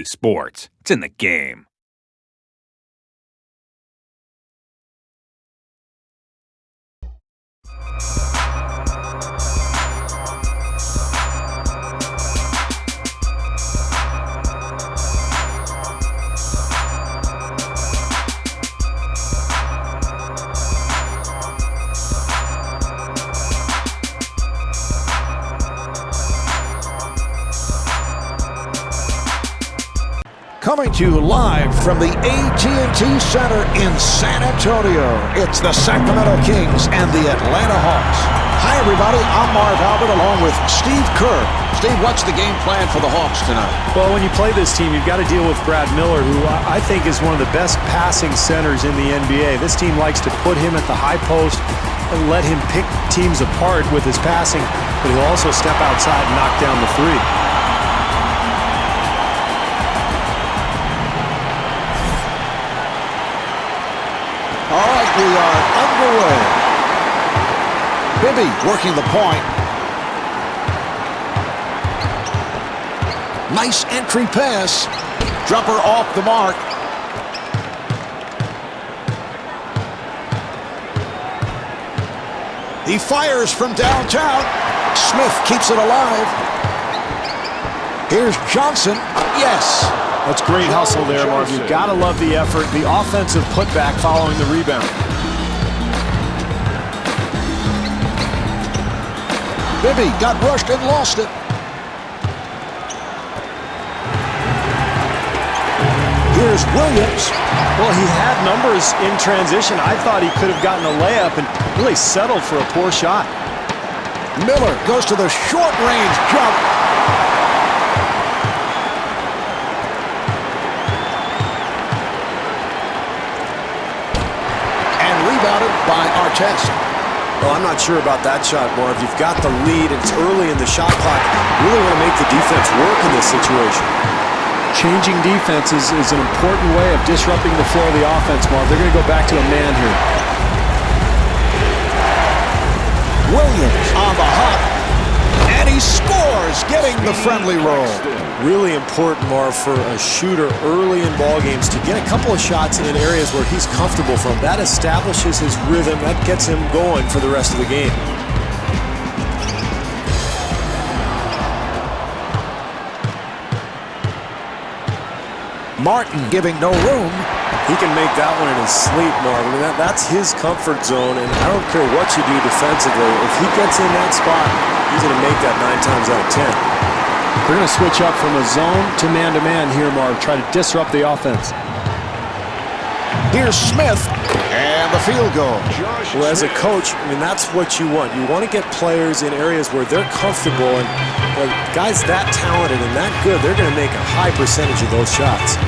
sports. It's in the game. Coming to you live from the AT&T Center in San Antonio, it's the Sacramento Kings and the Atlanta Hawks. Hi, everybody. I'm Marv Albert along with Steve Kerr. Steve, what's the game plan for the Hawks tonight? Well, when you play this team, you've got to deal with Brad Miller, who I think is one of the best passing centers in the NBA. This team likes to put him at the high post and let him pick teams apart with his passing, but he'll also step outside and knock down the three. All right, we are underway. Bibby working the point. Nice entry pass. Jumper off the mark. He fires from downtown. Smith keeps it alive. Here's Johnson. Yes. That's great hustle there, Marv. You've got to love the effort, the offensive putback following the rebound. Bibby got rushed and lost it. Here's Williams. Well, he had numbers in transition. I thought he could have gotten a layup and really settled for a poor shot. Miller goes to the short-range jump. Rebounded by Artest. Well, I'm not sure about that shot, Marv. You've got the lead, and it's early in the shot clock. You really want to make the defense work in this situation. Changing defenses is an important way of disrupting the flow of the offense, Marv. They're going to go back to a man here. Williams on the hop, and he scores, getting the friendly roll. Really important, Marv, for a shooter early in ball games to get a couple of shots in areas where he's comfortable from. That establishes his rhythm. That gets him going for the rest of the game. Martin giving no room. He can make that one in his sleep, Marv. I mean, that's his comfort zone, and I don't care what you do defensively. If he gets in that spot, he's going to make that 9 times out of 10. They're going to switch up from a zone to man here, Marv. Try to disrupt the offense. Here's Smith, and the field goal. Well, as a coach, I mean, that's what you want. You want to get players in areas where they're comfortable, and guys that talented and that good, they're going to make a high percentage of those shots.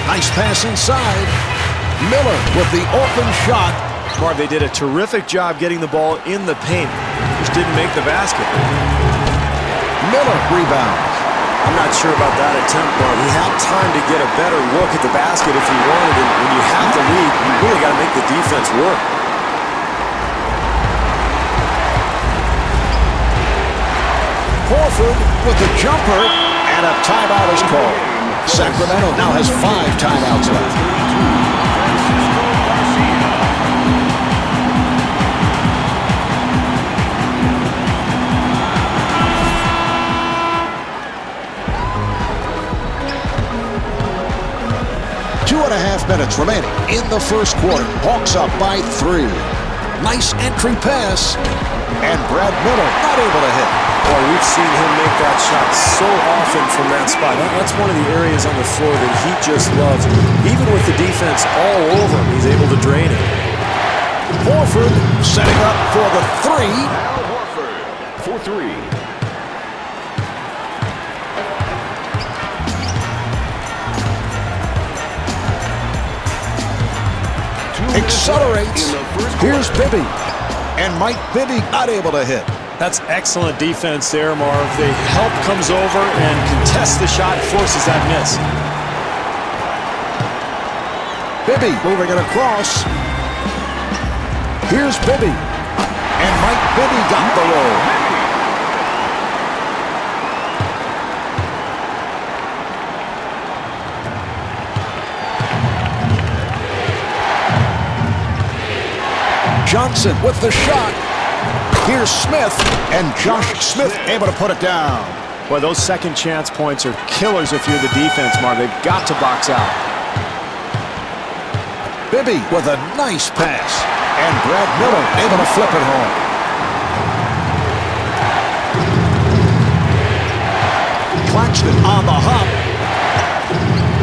Nice pass inside. Miller with the open shot. Marv, they did a terrific job getting the ball in the paint. Just didn't make the basket. Miller rebounds. I'm not sure about that attempt, Marv. He had time to get a better look at the basket if he wanted, and when you have the lead, you really got to make the defense work. Horford with the jumper, and a timeout is called. Sacramento now has 5 timeouts left. 2.5 minutes remaining in the first quarter. Hawks up by 3. Nice entry pass, and Brad Miller not able to hit. Well, we've seen him make that shot so often from that spot. That's one of the areas on the floor that he just loves. Even with the defense all over him, he's able to drain it. Horford setting up for the 3. Al Horford for 3. Accelerates. Here's Bibby. And Mike Bibby not able to hit. That's excellent defense there, Marv. The help comes over and contests the shot, forces that miss. Bibby moving it across. Here's Bibby. And Mike Bibby got the roll. Johnson with the shot. Here's Smith, and Josh Smith able to put it down. Well, those second chance points are killers if you're the defense, Marv. They've got to box out. Bibby with a nice pass, and Brad Miller able to flip it home. Claxton on the hop.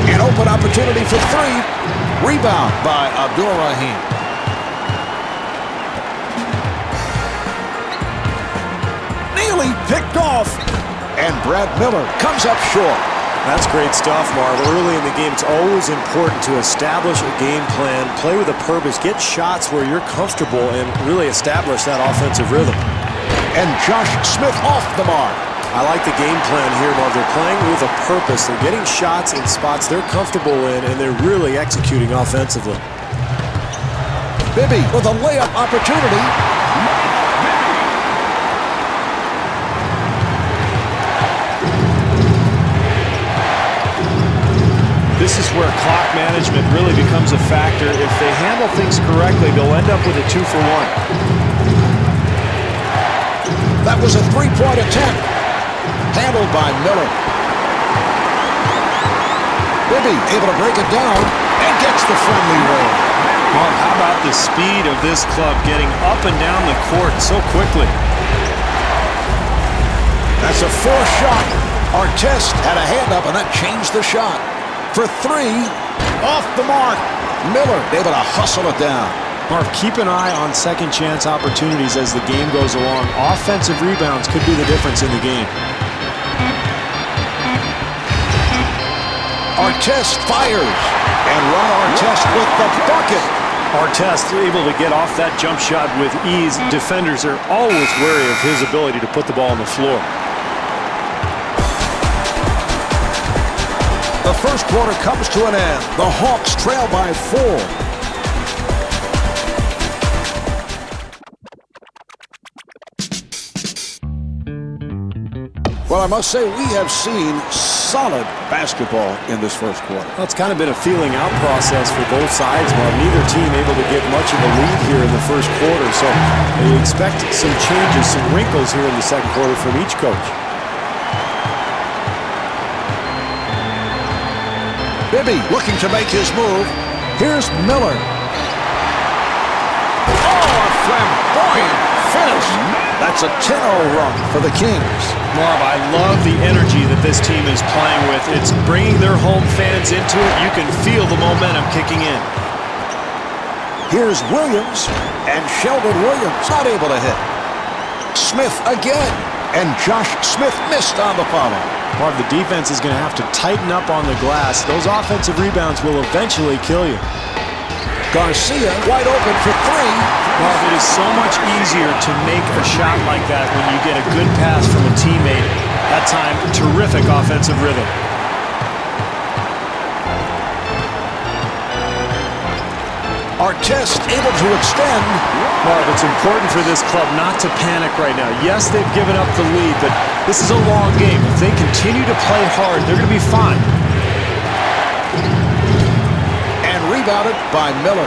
An open opportunity for three. Rebound by Abdul-Rahim. Nearly picked off. And Brad Miller comes up short. That's great stuff, Marv. Early in the game, it's always important to establish a game plan, play with a purpose, get shots where you're comfortable, and really establish that offensive rhythm. And Josh Smith off the mark. I like the game plan here, Marv. They're playing with a purpose. They're getting shots in spots they're comfortable in, and they're really executing offensively. Bibby with a layup opportunity. This is where clock management really becomes a factor. If they handle things correctly, they'll end up with a 2-for-1. That was a three-point attempt. Handled by Miller. Bibby able to break it down and gets the friendly roll. Marv, how about the speed of this club getting up and down the court so quickly? That's a forced shot. Artest had a hand up, and that changed the shot. For three, off the mark. Miller able to hustle it down. Marv, keep an eye on second chance opportunities as the game goes along. Offensive rebounds could be the difference in the game. Artest fires. And Ron Artest with the bucket. Artest able to get off that jump shot with ease. Defenders are always wary of his ability to put the ball on the floor. The first quarter comes to an end. The Hawks trail by 4. Well, I must say we have seen solid basketball in this first quarter. Well, it's kind of been a feeling out process for both sides, Marv. Neither team able to get much of a lead here in the first quarter, so you expect some changes, some wrinkles here in the second quarter from each coach. Bibby looking to make his move. Here's Miller. Oh, a flamboyant finish. That's a 10-0 run for the Kings. Marv, I love the energy that this team is playing with. It's bringing their home fans into it. You can feel the momentum kicking in. Here's Williams, and Sheldon Williams not able to hit. Smith again, and Josh Smith missed on the follow. Marv, the defense is going to have to tighten up on the glass. Those offensive rebounds will eventually kill you. Garcia wide open for three. Marv, it is so much easier to make a shot like that when you get a good pass from a teammate. That time, terrific offensive rhythm. Artest able to extend. Marv, it's important for this club not to panic right now. Yes, they've given up the lead, but this is a long game. If they continue to play hard, they're going to be fine. And rebounded by Miller.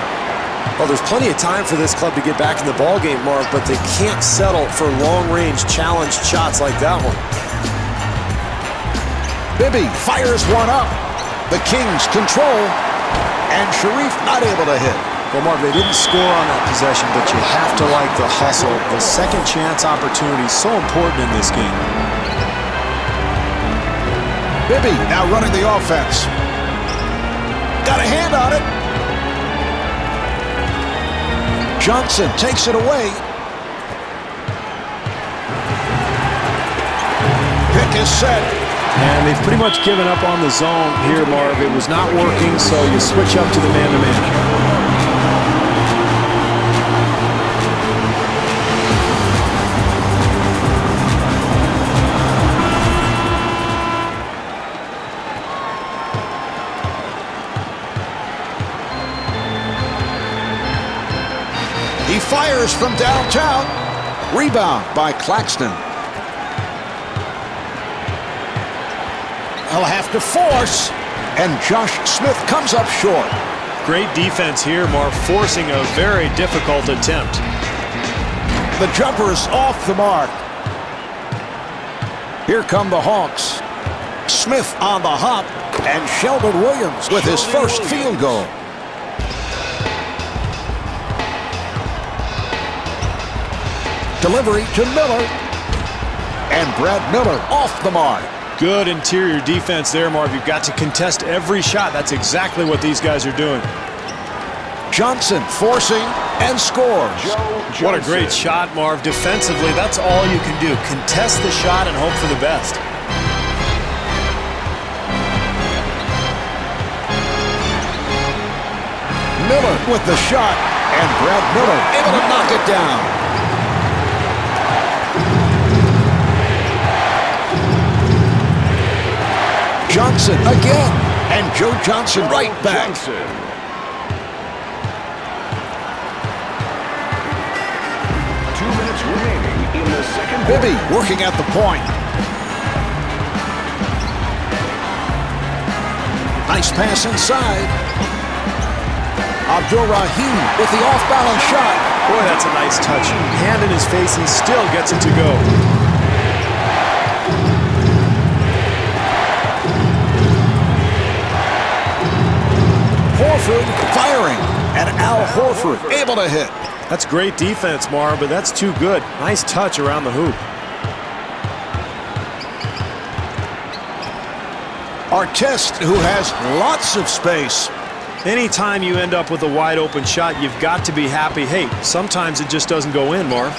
Well, there's plenty of time for this club to get back in the ballgame, Marv, but they can't settle for long-range challenged shots like that one. Bibby fires one up. The Kings control, and Sharif not able to hit. Well, Marv, they didn't score on that possession, but you have to like the hustle. The second chance opportunity is so important in this game. Bibby now running the offense. Got a hand on it. Johnson takes it away. Pick is set. And they've pretty much given up on the zone here, Marv. It was not working, so you switch up to the man-to-man. He fires from downtown. Rebound by Claxton. He'll have to force. And Josh Smith comes up short. Great defense here, Marv, forcing a very difficult attempt. The jumper's off the mark. Here come the Hawks. Smith on the hop, and Sheldon Williams with his first field goal. Delivery to Miller. And Brad Miller off the mark. Good interior defense there, Marv. You've got to contest every shot. That's exactly what these guys are doing. Johnson forcing and scores. What a great shot, Marv. Defensively, that's all you can do. Contest the shot and hope for the best. Miller with the shot, and Brad Miller able to knock it down. Johnson again, and Joe Johnson right back. 2 minutes remaining in the second quarter. Bibby working at the point. Nice pass inside. Abdul-Rahim with the off-balance shot. Boy, that's a nice touch. Hand in his face, he still gets it to go. Horford firing, and Al Horford able to hit. That's great defense, Marv, but that's too good. Nice touch around the hoop. Artest, who has lots of space. Anytime you end up with a wide open shot, you've got to be happy. Hey, sometimes it just doesn't go in, Marv.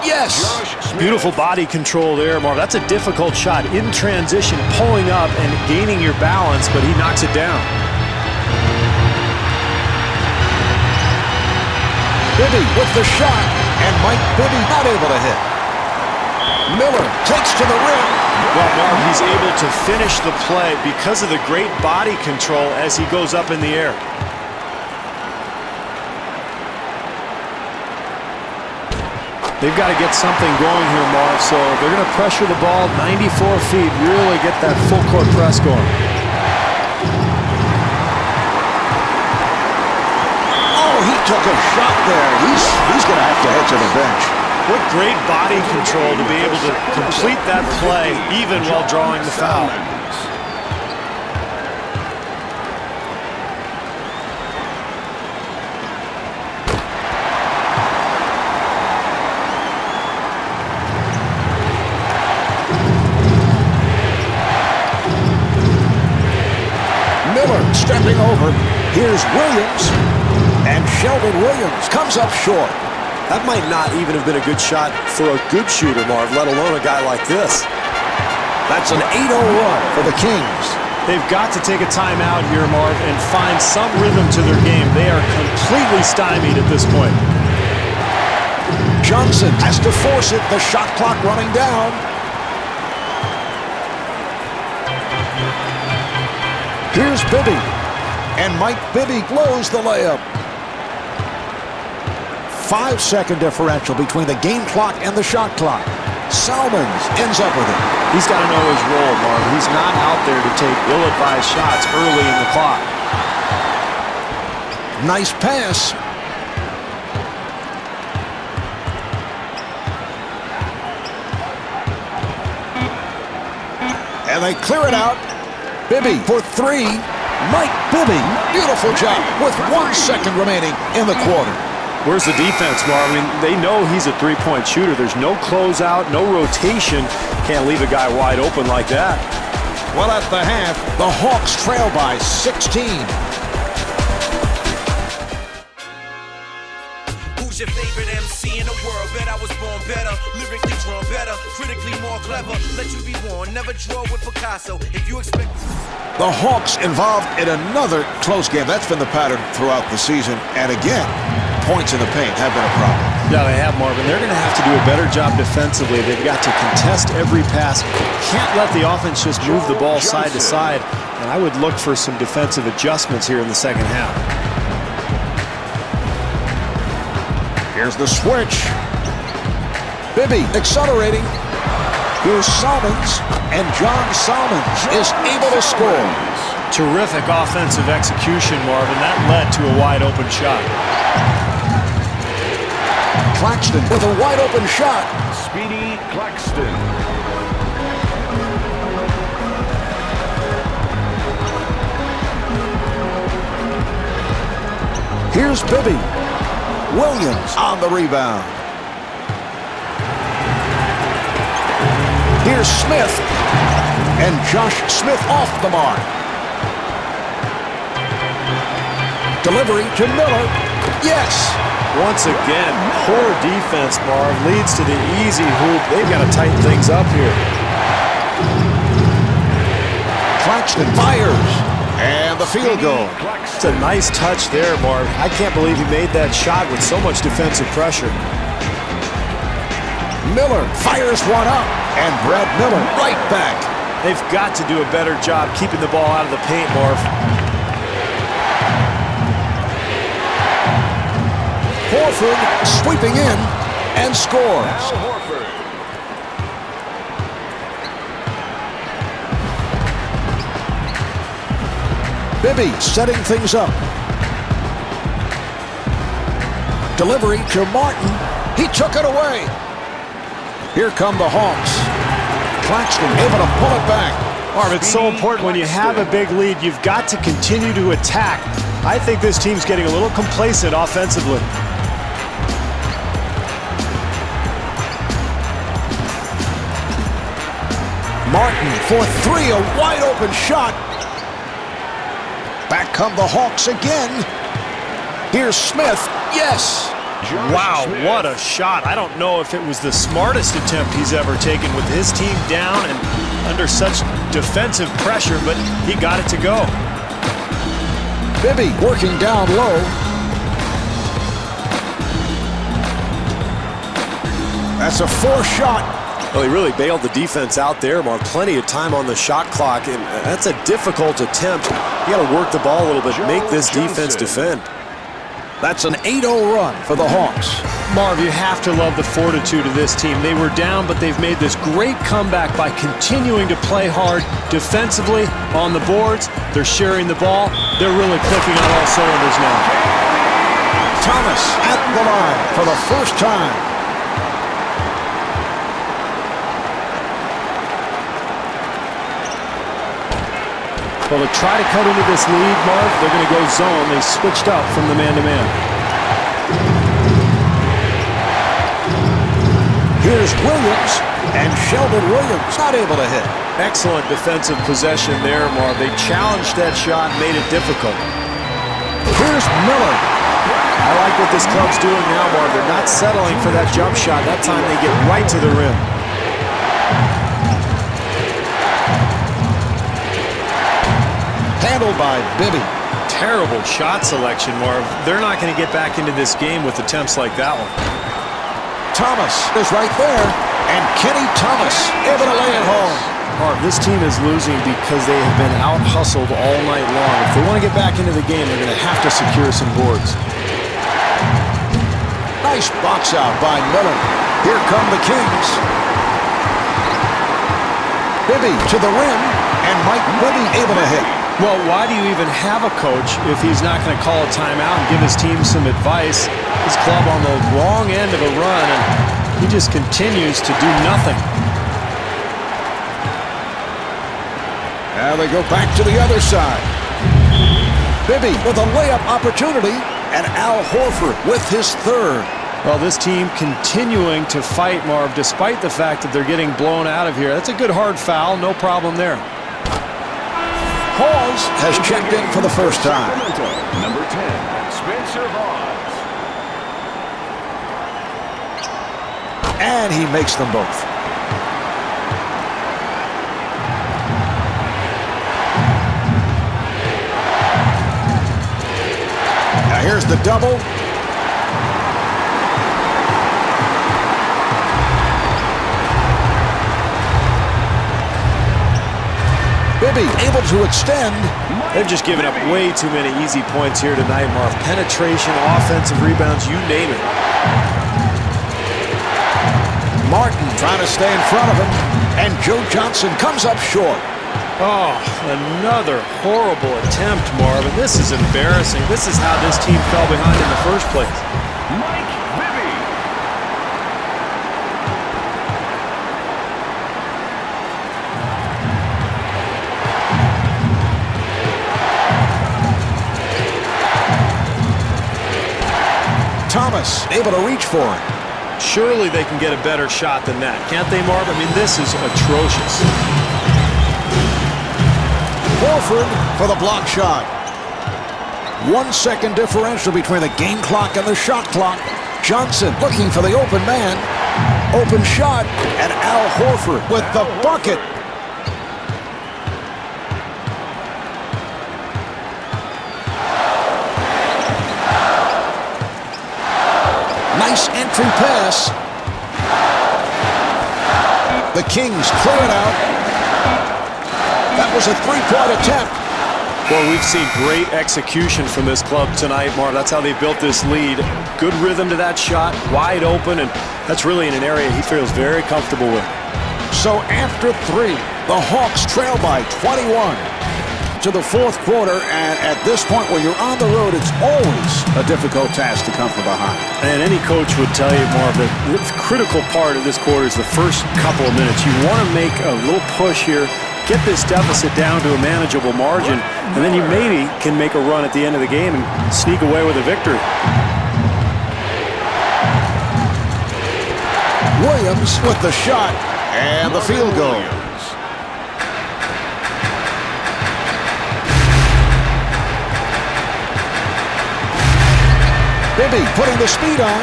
Yes. Beautiful body control there, Marv. That's a difficult shot. In transition, pulling up and gaining your balance, but he knocks it down. Bibby with the shot, and Mike Bibby not able to hit. Miller takes to the rim. Well, Marv, he's able to finish the play because of the great body control as he goes up in the air. They've got to get something going here, Marv, so they're going to pressure the ball 94 feet, really get that full court press going. Oh, he took a shot there. He's going to have to head to the bench. What great body control to be able to complete that play even while drawing the foul. Miller stepping over. Here's Williams. And Sheldon Williams comes up short. That might not even have been a good shot for a good shooter, Marv, let alone a guy like this. That's an 8-0 run for the Kings. They've got to take a timeout here, Marv, and find some rhythm to their game. They are completely stymied at this point. Johnson has to force it. The shot clock running down. Here's Bibby. And Mike Bibby blows the layup. 5-second differential between the game clock and the shot clock. Salmons ends up with it. He's got to know his role, Marv. He's not out there to take ill-advised shots early in the clock. Nice pass. And they clear it out. Bibby for three. Mike Bibby, beautiful job with 1 second remaining in the quarter. Where's the defense, Marv? I mean, they know he's a three-point shooter. There's no closeout, no rotation. Can't leave a guy wide open like that. Well, at the half, the Hawks trail by 16. Who's your favorite MC in the world? Bet I was born better, lyrically drawn better, critically more clever. Let you be warned, never draw with Picasso. If you expect... The Hawks involved in another close game. That's been the pattern throughout the season. And again, points in the paint have been a problem. Yeah, they have, Marvin. They're going to have to do a better job defensively. They've got to contest every pass. Can't let the offense just move the ball side to side. And I would look for some defensive adjustments here in the second half. Here's the switch. Bibby accelerating. Here's Salmons, and John Salmons is able to score. Terrific offensive execution, Marvin. That led to a wide open shot. Claxton with a wide open shot. Speedy Claxton. Here's Bibby. Williams on the rebound. Here's Smith. And Josh Smith off the mark. Delivery to Miller. Yes. Once again, poor defense, Marv, leads to the easy hoop. They've got to tighten things up here. Claxton fires. And the field goal. It's a nice touch there, Marv. I can't believe he made that shot with so much defensive pressure. Miller fires one up. And Brad Miller right back. They've got to do a better job keeping the ball out of the paint, Marv. Horford sweeping in and scores. Bibby setting things up. Delivery to Martin. He took it away. Here come the Hawks. Claxton able to pull it back. Marv, it's so important when you have a big lead, you've got to continue to attack. I think this team's getting a little complacent offensively. Martin for three, a wide open shot. Back come the Hawks again. Here's Smith. Yes. Wow, what a shot. I don't know if it was the smartest attempt he's ever taken with his team down and under such defensive pressure, but he got it to go. Bibby working down low. That's a fourth shot. Well, he really bailed the defense out there, Mark. Plenty of time on the shot clock, and that's a difficult attempt. You got to work the ball a little bit, make this defense defend. That's an 8-0 run for the Hawks. Marv, you have to love the fortitude of this team. They were down, but they've made this great comeback by continuing to play hard defensively on the boards. They're sharing the ball. They're really clicking on all cylinders now. Thomas at the line for the first time. Well, to try to cut into this lead, Marv, they're going to go zone. They switched up from the man-to-man. Here's Williams, and Sheldon Williams not able to hit. Excellent defensive possession there, Marv. They challenged that shot, made it difficult. Here's Miller. I like what this club's doing now, Marv. They're not settling for that jump shot. That time they get right to the rim. Handled by Bibby. Terrible shot selection, Marv. They're not going to get back into this game with attempts like that one. Thomas is right there, and Kenny Thomas able to lay it home. Marv, this team is losing because they have been out-hustled all night long. If they want to get back into the game, they're going to have to secure some boards. Nice box out by Miller. Here come the Kings. Bibby to the rim, and Mike Bibby able to hit. Well, why do you even have a coach if he's not going to call a timeout and give his team some advice? His club on the wrong end of a run, and he just continues to do nothing. Now they go back to the other side. Bibby with a layup opportunity, and Al Horford with his third. Well, this team continuing to fight, Marv, despite the fact that they're getting blown out of here. That's a good hard foul, no problem there. Hawes has checked in for the first time. Number 10, Spencer Hawes. And he makes them both. Now here's the double. Bibby able to extend. They've just given up way too many easy points here tonight, Marv. Penetration, offensive rebounds, you name it. Martin trying to stay in front of him, and Joe Johnson comes up short. Oh, another horrible attempt, Marv. And this is embarrassing. This is how this team fell behind in the first place. Mike Bibby. Thomas, able to reach for it. Surely they can get a better shot than that, can't they, Marv? I mean, this is atrocious. Horford for the block shot. 1 second differential between the game clock and the shot clock. Johnson looking for the open man. Open shot, and Al Horford with the bucket. Nice entry pass. The Kings clear it out. That was a three-point attempt. Well, we've seen great execution from this club tonight, Marv. That's how they built this lead. Good rhythm to that shot, wide open, and that's really in an area he feels very comfortable with. So after 3, the Hawks trail by 21 to the fourth quarter, and at this point when you're on the road, it's always a difficult task to come from behind. And any coach would tell you, Marv, that the critical part of this quarter is the first couple of minutes. You want to make a little push here, get this deficit down to a manageable margin, and then you maybe can make a run at the end of the game and sneak away with a victory. Williams with the shot and the field goal. Bibby putting the speed on.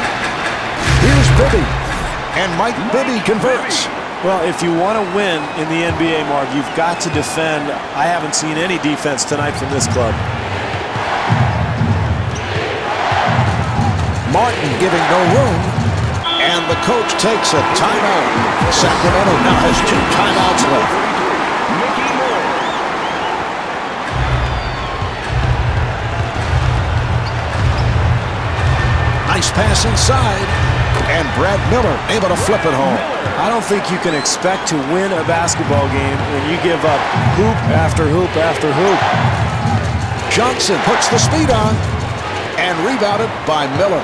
Here's Bibby, and Mike Bibby converts. Well, if you want to win in the NBA, Marv, you've got to defend. I haven't seen any defense tonight from this club. Martin giving no room, and the coach takes a timeout. Sacramento now has 2 timeouts left. Nice pass inside, and Brad Miller able to flip it home. I don't think you can expect to win a basketball game when you give up hoop after hoop after hoop. Johnson puts the speed on, and rebounded by Miller.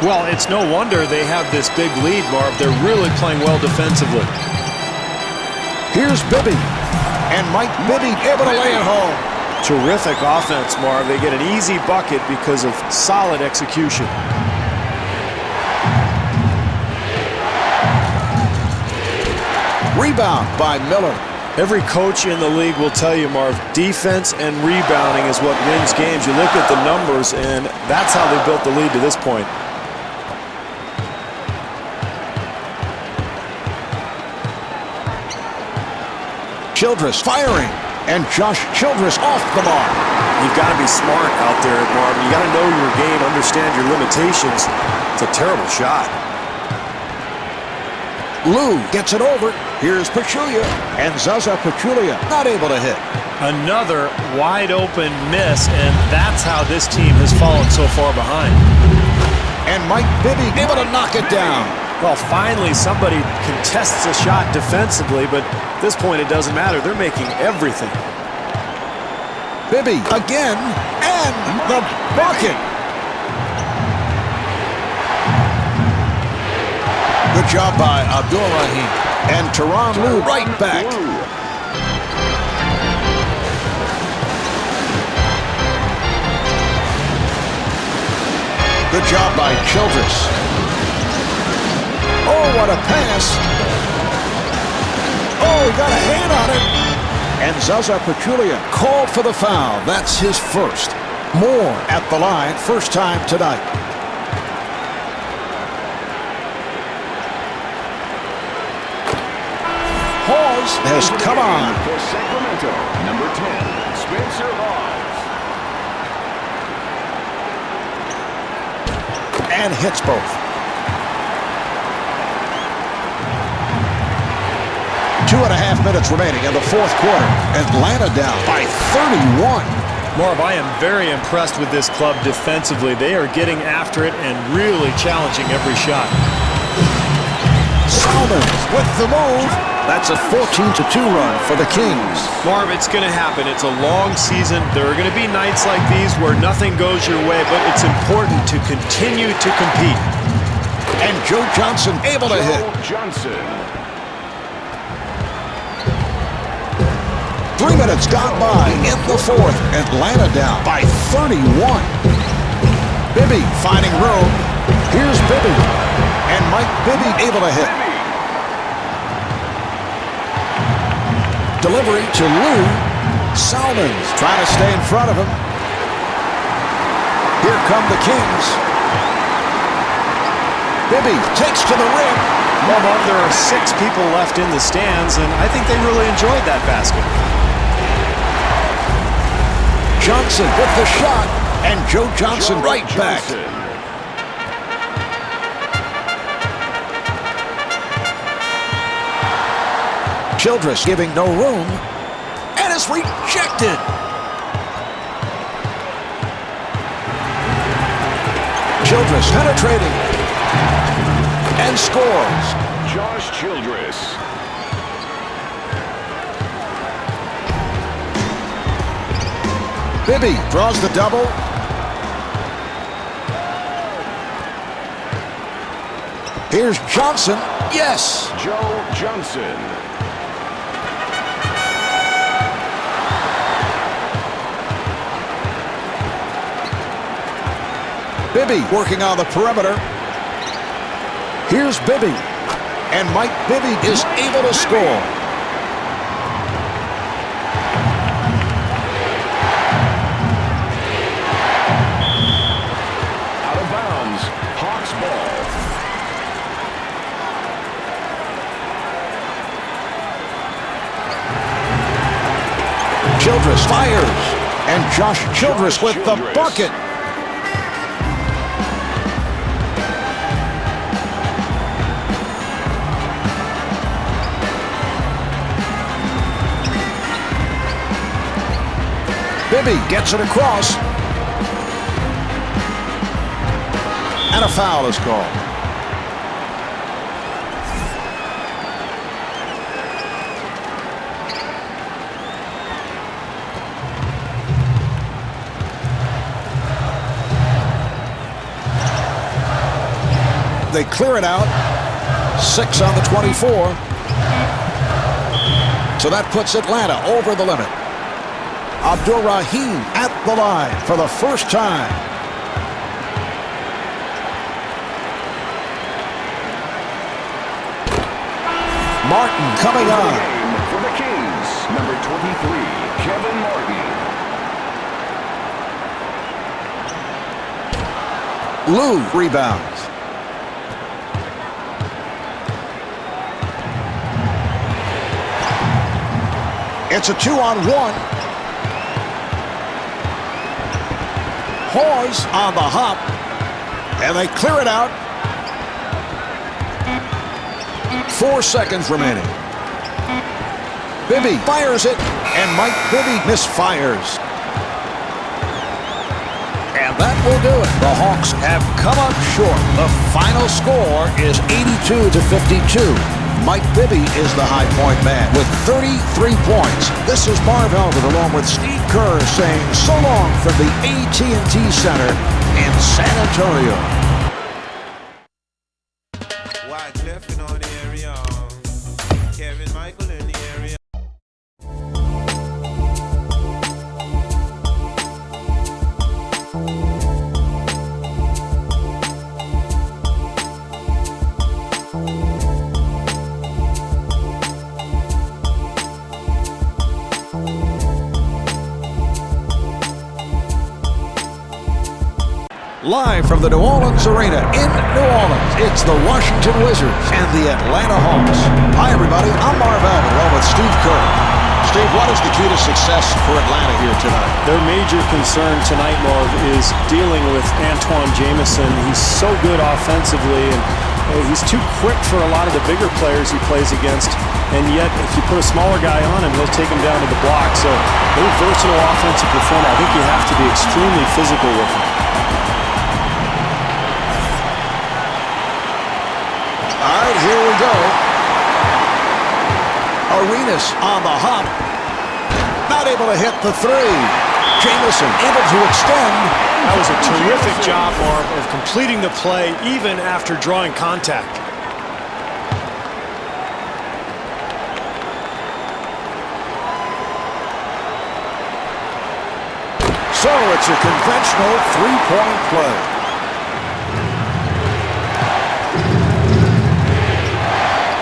Well, it's no wonder they have this big lead, Marv. They're really playing well defensively. Here's Bibby, and Mike Bibby able to lay it home. Terrific offense, Marv. They get an easy bucket because of solid execution. Rebound by Miller. Every coach in the league will tell you, Marv, defense and rebounding is what wins games. You look at the numbers, and that's how they built the lead to this point. Childress firing, and Josh Childress off the mark. You've got to be smart out there, Marv. You got to know your game, understand your limitations. It's a terrible shot. Lou gets it over. Here's Pachulia, and Zaza Pachulia not able to hit. Another wide open miss, and that's how this team has fallen so far behind. And Mike Bibby able to knock it down. Well, finally somebody contests a shot defensively, but at this point it doesn't matter. They're making everything. Bibby again, and the bucket. Good job by Abdul-Rahim. And Tyronn Lue right back. Good job by Childress. Oh, what a pass. Oh, he got a hand on it. And Zaza Pachulia called for the foul. That's his first. Moore at the line, first time tonight. Hawes has come on. For Sacramento, number 10, Spencer Hawes. And hits both. 2.5 minutes remaining in the fourth quarter. Atlanta down by 31. Marv, I am very impressed with this club defensively. They are getting after it and really challenging every shot. Salmons with the move. That's a 14-2 run for the Kings. Marv, it's going to happen. It's a long season. There are going to be nights like these where nothing goes your way, but it's important to continue to compete. And Joe Johnson able to hit. Johnson. 3 minutes gone by in the fourth. Atlanta down by 31. Bibby finding room. Here's Bibby. And Mike Bibby able to hit. Delivery to Lou. Salmons trying to stay in front of him. Here come the Kings. Bibby takes to the rim. Well, Mark, there are 6 people left in the stands, and I think they really enjoyed that basket. Johnson with the shot, and Joe Johnson right back. Childress giving no room, and it's rejected. Childress penetrating, and scores. Josh Childress. Bibby draws the double. Here's Johnson. Yes. Joe Johnson. Bibby working on the perimeter. Here's Bibby. And Mike Bibby is able to score. Out of bounds. Hawks ball. Childress fires. And Josh Childress with the bucket. Bibby gets it across. And a foul is called. They clear it out. 6 on the 24. So that puts Atlanta over the limit. Abdur-Rahim at the line for the first time. Martin coming on. For the Kings, number 23, Kevin Martin. Lou rebounds. It's a 2-on-1. Hawes on the hop, and they clear it out. 4 seconds remaining. Bibby fires it, and Mike Bibby misfires. And that will do it. The Hawks have come up short. The final score is 82-52. Mike Bibby is the high point man with 33 points. This is Marv Albert along with Steve Kerr saying so long from the AT&T Center in San Antonio. Wycliffe in the area. Kevin Michael in the area. Live from the New Orleans Arena in New Orleans, it's the Washington Wizards and the Atlanta Hawks. Hi, everybody. I'm Marv Albert, along with Steve Kerr. Steve, what is the key to success for Atlanta here tonight? Their major concern tonight, Marv, is dealing with Antoine Jamison. He's so good offensively, and he's too quick for a lot of the bigger players he plays against. And yet, if you put a smaller guy on him, he'll take him down to the block. So, very versatile offensive performer. I think you have to be extremely physical with him. All right, here we go. Arenas on the hop. Not able to hit the three. Jamison able to extend. That was a terrific job, Marv, of completing the play even after drawing contact. So it's a conventional three-point play.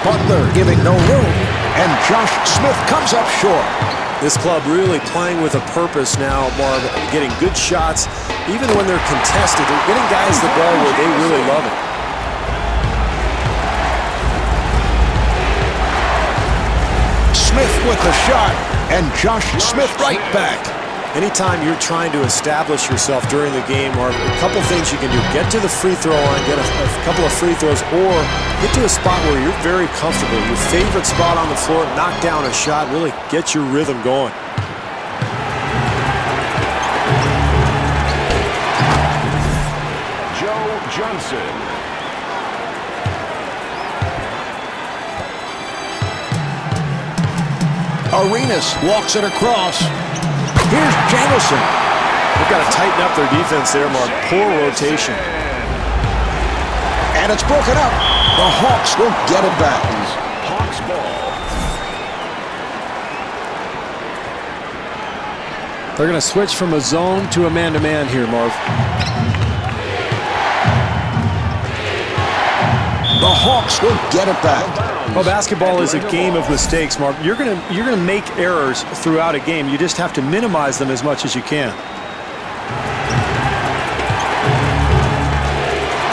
Butler giving no room, and Josh Smith comes up short. This club really playing with a purpose now, Marv, getting good shots. Even when they're contested, they're getting guys the ball where they really love it. Smith with the shot, and Josh Smith right back. Anytime you're trying to establish yourself during the game, Marv, a couple things you can do. Get to the free throw line, get a couple of free throws, or get to a spot where you're very comfortable. Your favorite spot on the floor, knock down a shot, really get your rhythm going. Joe Johnson. Arenas walks it across. Here's Jamison. They've got to tighten up their defense there, Mark. Poor rotation. And it's broken up. The Hawks will get it back. Hawks ball. They're going to switch from a zone to a man-to-man here, Marv. The Hawks will get it back. Well, basketball is a game of mistakes, Mark. You're gonna make errors throughout a game. You just have to minimize them as much as you can.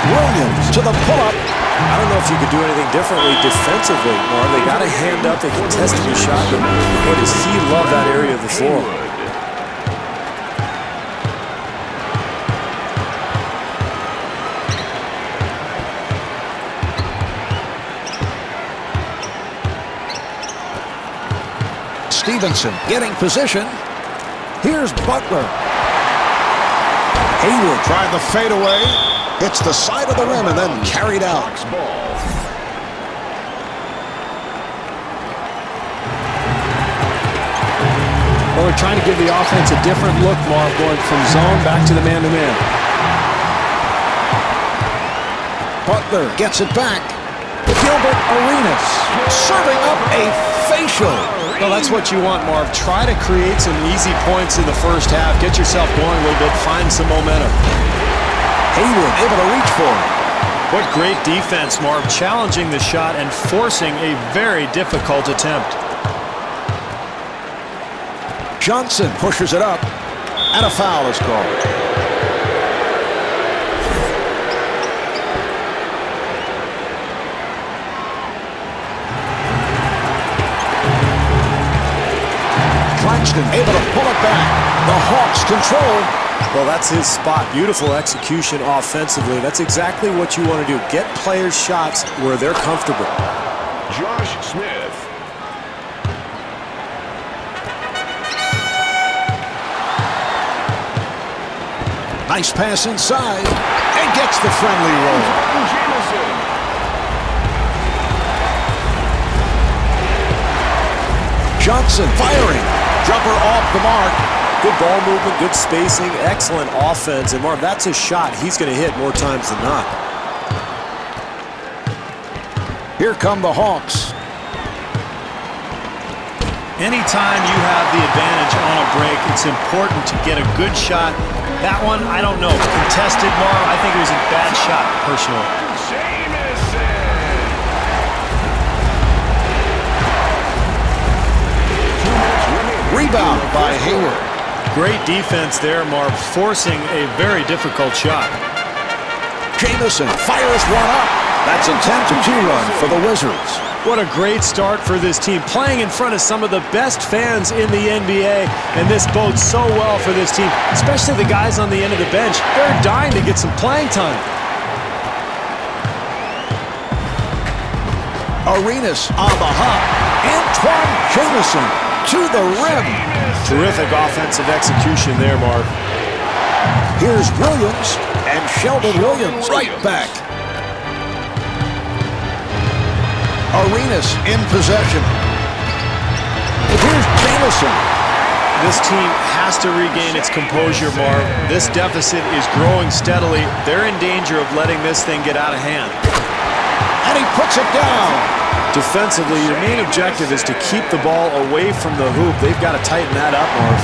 Williams to the pull-up. I don't know if you could do anything differently defensively, Marv. They got a hand up. They contested the shot, but boy, does he love that area of the floor. Stevenson getting position. Here's Butler. Hayward tried the fadeaway. Hits the side of the rim and then carried out. Well, they're trying to give the offense a different look, Marv, going from zone back to the man-to-man. Butler gets it back. Gilbert Arenas serving up a facial. Well, that's what you want, Marv. Try to create some easy points in the first half. Get yourself going a little bit. Find some momentum. Hayward able to reach for it. What great defense, Marv. Challenging the shot and forcing a very difficult attempt. Johnson pushes it up, and a foul is called. Able to pull it back. The Hawks control. Well, that's his spot. Beautiful execution offensively. That's exactly what you want to do. Get players shots where they're comfortable. Josh Smith. Nice pass inside. And gets the friendly roll. Johnson firing. Jumper off the mark. Good ball movement, good spacing, excellent offense. And, Marv, that's a shot he's going to hit more times than not. Here come the Hawks. Anytime you have the advantage on a break, it's important to get a good shot. That one, I don't know. Contested, Marv, I think it was a bad shot, personally. Rebound by Hayward. Great defense there, Marv, forcing a very difficult shot. Jamison fires one up. That's a 10-2 run for the Wizards. What a great start for this team, playing in front of some of the best fans in the NBA, and this bodes so well for this team, especially the guys on the end of the bench. They're dying to get some playing time. Arenas on the hop. Antoine Jamison to the rim. Terrific offensive execution there, Marv. Here's Williams, and Sheldon Williams right back. Arenas in possession. Here's Jamison. This team has to regain its composure, Marv. This deficit is growing steadily. They're in danger of letting this thing get out of hand. And he puts it down. Defensively, your main objective is to keep the ball away from the hoop. They've got to tighten that up, Marv.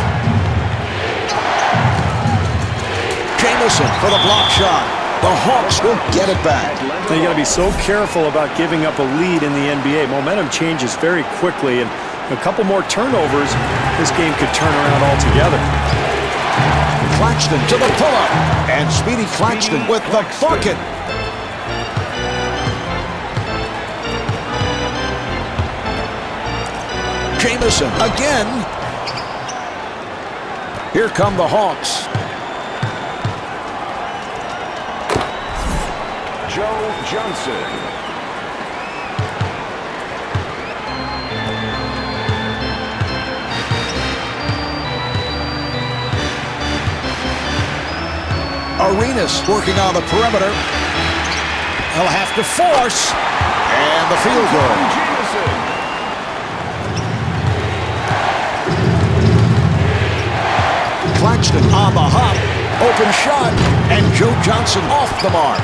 Jamison for the block shot. The Hawks will get it back. You got to be so careful about giving up a lead in the NBA. Momentum changes very quickly, and a couple more turnovers, this game could turn around altogether. Claxton to the pull-up, and Speedy Claxton with the bucket. Jamison again. Here come the Hawks. Joe Johnson. Arenas working on the perimeter. He'll have to force. And the field goal. Claxton on the hop. Open shot. And Joe Johnson off the mark.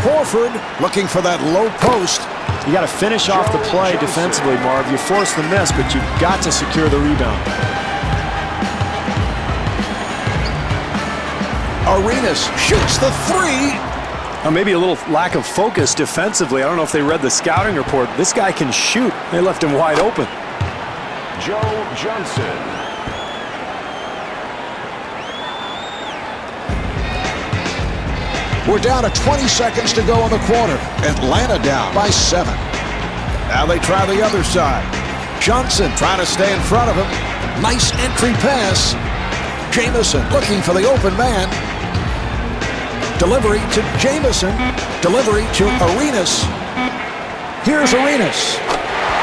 Horford looking for that low post. You got to finish off the play defensively, Marv. You force the miss, but you've got to secure the rebound. Arenas shoots the three. Now, maybe a little lack of focus defensively. I don't know if they read the scouting report. This guy can shoot. They left him wide open. Joe Johnson. We're down to 20 seconds to go in the quarter. Atlanta down by 7. Now they try the other side. Johnson trying to stay in front of him. Nice entry pass. Jamison looking for the open man. Delivery to Jamison. Delivery to Arenas. Here's Arenas.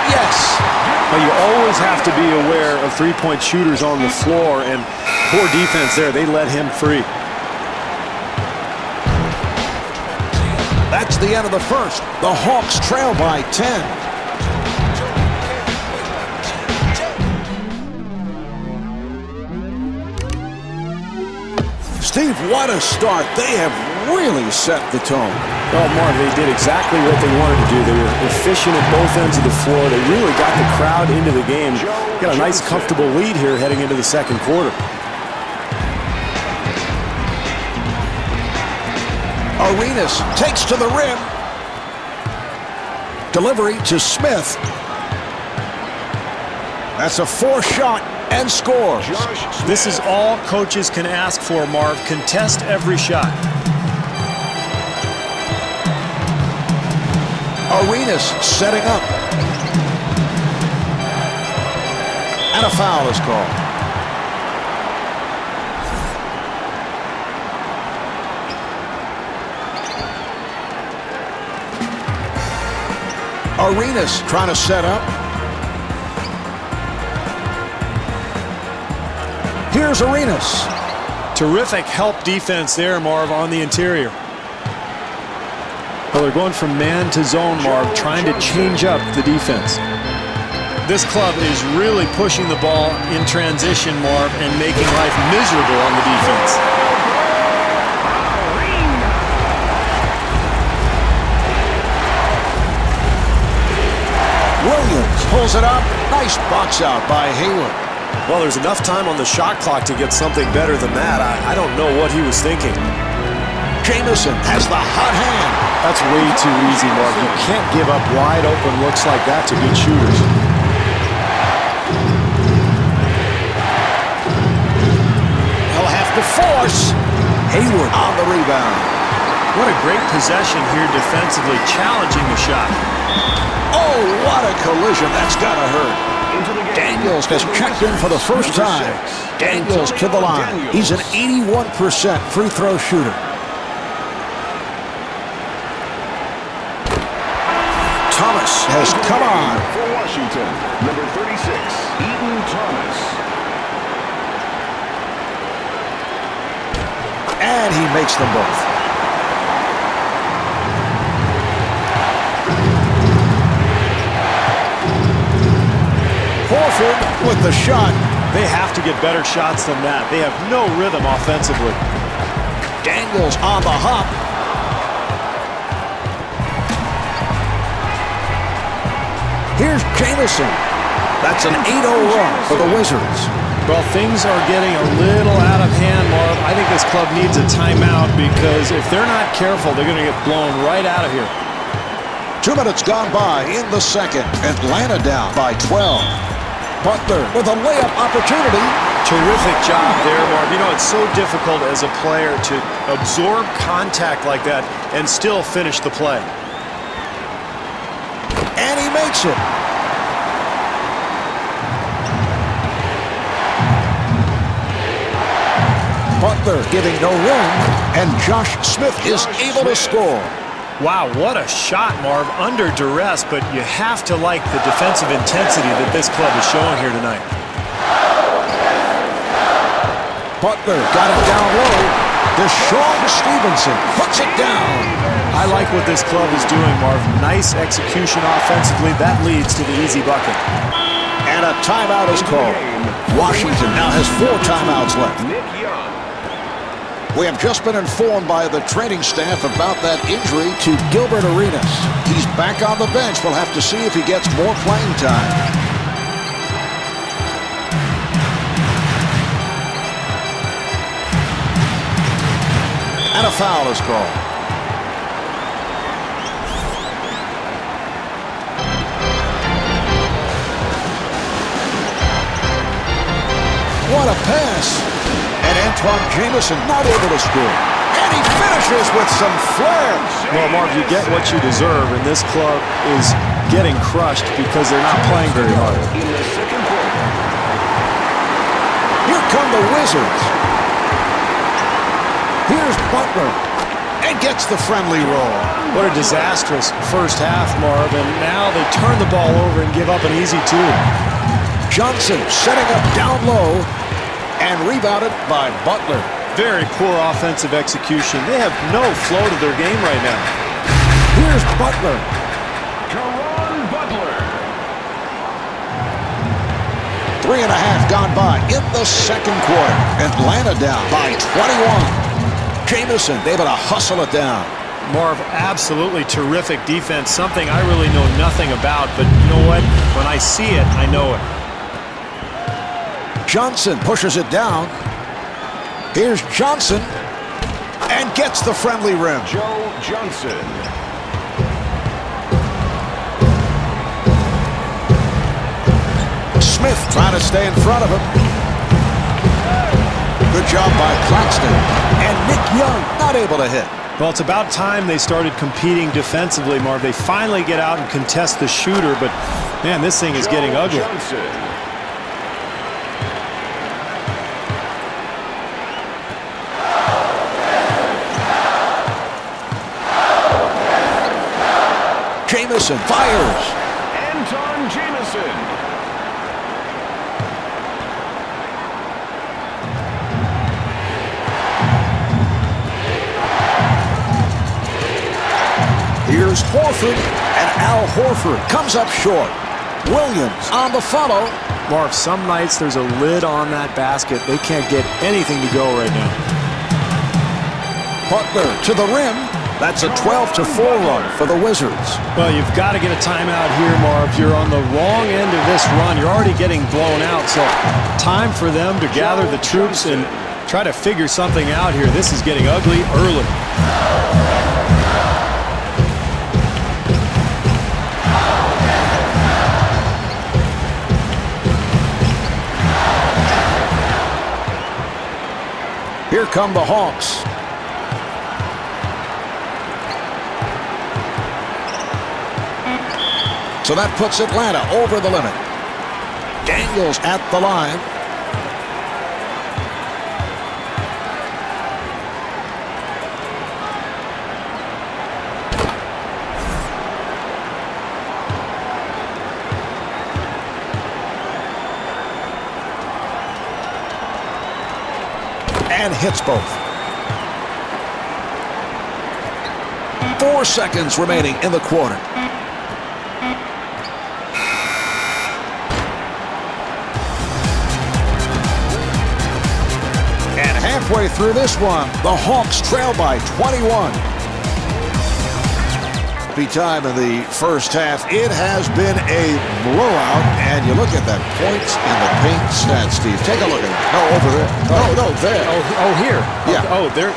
Yes. Well, you always have to be aware of three-point shooters on the floor, and poor defense there. They let him free. That's the end of the first. The Hawks trail by 10. Steve, what a start. They have really set the tone. Well, Marv, they did exactly what they wanted to do. They were efficient at both ends of the floor. They really got the crowd into the game. Got a nice, comfortable lead here heading into the second quarter. Arenas takes to the rim. Delivery to Smith. That's a 4-shot and scores. This is all coaches can ask for, Marv. Contest every shot. Arenas setting up. And a foul is called. Arenas trying to set up. Here's Arenas. Terrific help defense there, Marv, on the interior. Well, they're going from man to zone, Marv, trying to change up the defense. This club is really pushing the ball in transition, Marv, and making life miserable on the defense. Williams pulls it up. Nice box out by Hayward. Well, there's enough time on the shot clock to get something better than that. I don't know what he was thinking. Jamison has the hot hand. That's way too easy, Mark. You can't give up wide open looks like that to good shooters. He'll have to force. Hayward on the rebound. What a great possession here defensively, challenging the shot. Oh, what a collision. That's gotta hurt. Daniels has checked in for the first time. Daniels to the line. He's an 81% free throw shooter. Thomas has come on. For Washington, number 36, Eaton Thomas. And he makes them both. Horford with the shot. They have to get better shots than that. They have no rhythm offensively. Daniels on the hop. Here's Jamison. That's an 8-0 run for the Wizards. Well, things are getting a little out of hand, Marv. I think this club needs a timeout because if they're not careful, they're going to get blown right out of here. 2 minutes gone by in the second. Atlanta down by 12. Butler with a layup opportunity. Terrific job there, Marv. You know, it's so difficult as a player to absorb contact like that and still finish the play. And he makes it. Butler giving no room, and Josh Smith is able to score. Wow, what a shot, Marv, under duress, but you have to like the defensive intensity that this club is showing here tonight. Butler got it down low. Deshaun Stevenson puts it down. I like what this club is doing, Marv. Nice execution offensively. That leads to the easy bucket. And a timeout is called. Washington now has 4 timeouts left. We have just been informed by the training staff about that injury to Gilbert Arenas. He's back on the bench. We'll have to see if he gets more playing time. And a foul is called. What a pass. And Antoine Jameson not able to score. And he finishes with some flair. Well, Marv, you get what you deserve, and this club is getting crushed because they're not playing very hard. Here come the Wizards. Here's Butler. And gets the friendly roll. What a disastrous first half, Marv, and now they turn the ball over and give up an easy 2. Johnson setting up down low. And rebounded by Butler. Very poor offensive execution. They have no flow to their game right now. Here's Butler. Caron Butler. 3.5 gone by in the second quarter. Atlanta down by 21. Jameson able to hustle it down. Marv, absolutely terrific defense. Something I really know nothing about, but you know what? When I see it, I know it. Johnson pushes it down. Here's Johnson. And gets the friendly rim. Joe Johnson. Smith trying to stay in front of him. Good job by Claxton. And Nick Young not able to hit. Well, it's about time they started competing defensively, Marv. They finally get out and contest the shooter, but, man, this thing is getting ugly. Johnson. Jameson fires. Anton Jameson. Here's Horford, and Al Horford comes up short. Williams on the follow. Marv, some nights there's a lid on that basket. They can't get anything to go right now. Butler to the rim. That's a 12-4 run for the Wizards. Well, you've got to get a timeout here, Marv. You're on the wrong end of this run. You're already getting blown out, so time for them to gather the troops and try to figure something out here. This is getting ugly early. Here come the Hawks. So that puts Atlanta over the limit. Daniels at the line. And hits both. 4 seconds remaining in the quarter. And halfway through this one, the Hawks trail by 21. Be time in the first half. It has been a blowout, and you look at that points and the paint stats, Steve. Take a look at it. No, over there. No, there. Oh, here. Yeah. Oh, there.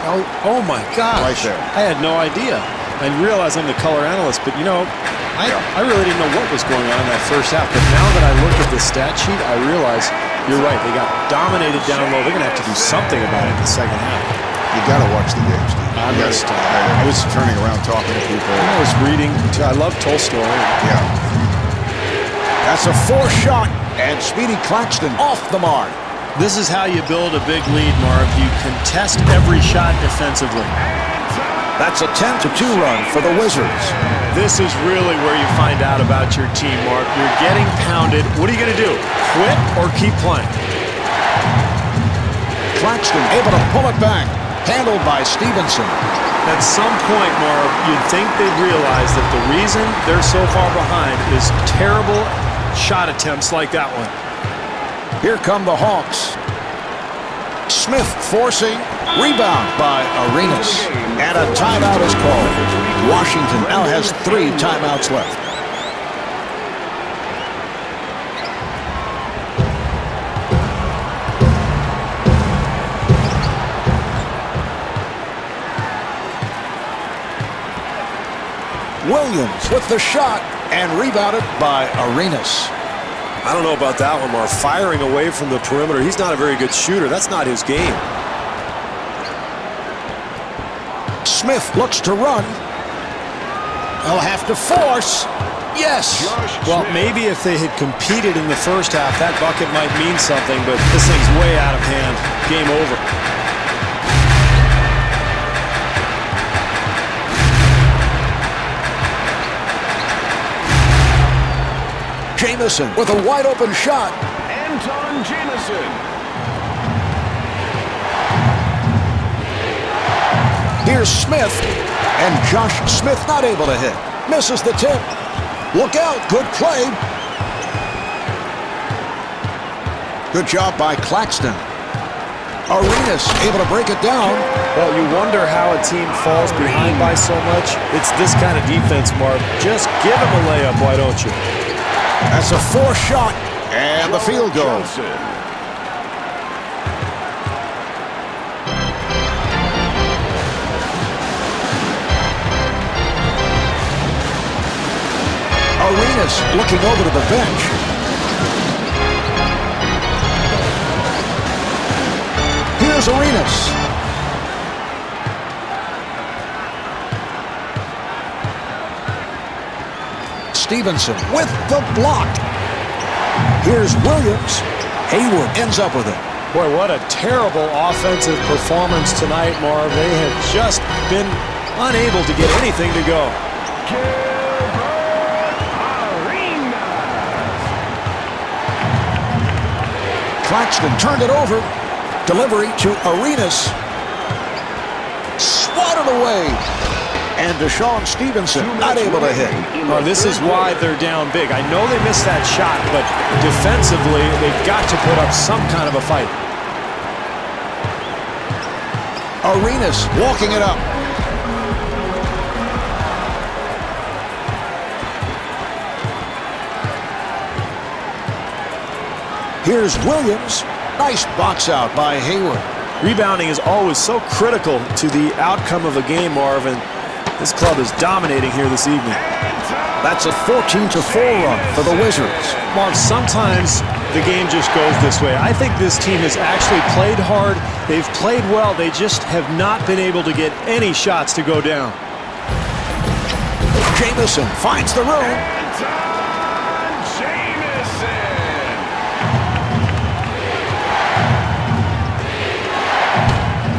Oh, my gosh. Right there. I had no idea. I realize I'm the color analyst, but you know, I really didn't know what was going on in that first half. But now that I look at the stat sheet, I realize you're right. They got dominated down low. They're going to have to do something about it in the second half. You got to watch the game, Steve. I was turning around talking to people. I was reading. I love Tolstoy. Yeah. That's a 4-shot, and Speedy Claxton off the mark. This is how you build a big lead, Marv. You contest every shot defensively. That's a 10-2 run for the Wizards. This is really where you find out about your team, Mark. You're getting pounded. What are you going to do? Quit or keep playing? Claxton able to pull it back. Handled by Stevenson. At some point, Marv, you'd think they'd realize that the reason they're so far behind is terrible shot attempts like that one. Here come the Hawks. Smith forcing. Rebound by Arenas. And a timeout is called. Washington now has 3 timeouts left. Williams with the shot and rebounded by Arenas. I don't know about that one, Marv. Firing away from the perimeter. He's not a very good shooter. That's not his game. Smith looks to run. He'll have to force. Yes. Well, maybe if they had competed in the first half, that bucket might mean something, but this thing's way out of hand. Game over. Jamison with a wide-open shot. Anton Jamison. Here's Smith, and Josh Smith not able to hit. Misses the tip. Look out, good play. Good job by Claxton. Arenas able to break it down. Well, you wonder how a team falls behind by so much. It's this kind of defense, Marv. Just give them a layup, why don't you? That's a 4-shot, and the field goal. Arenas looking over to the bench. Here's Arenas. Stevenson with the block. Here's Williams. Hayward ends up with it. Boy, what a terrible offensive performance tonight, Marv. They have just been unable to get anything to go. Claxton turned it over. Delivery to Arenas. Swatted away. And Deshaun Stevenson not able to hit. Oh, this is why they're down big. I know they missed that shot, but defensively, they've got to put up some kind of a fight. Arenas walking it up. Here's Williams. Nice box out by Hayward. Rebounding is always so critical to the outcome of a game, Marvin. This club is dominating here this evening. That's a 14-4 run for the Wizards. Marv, sometimes the game just goes this way. I think this team has actually played hard. They've played well. They just have not been able to get any shots to go down. Jamison finds the room.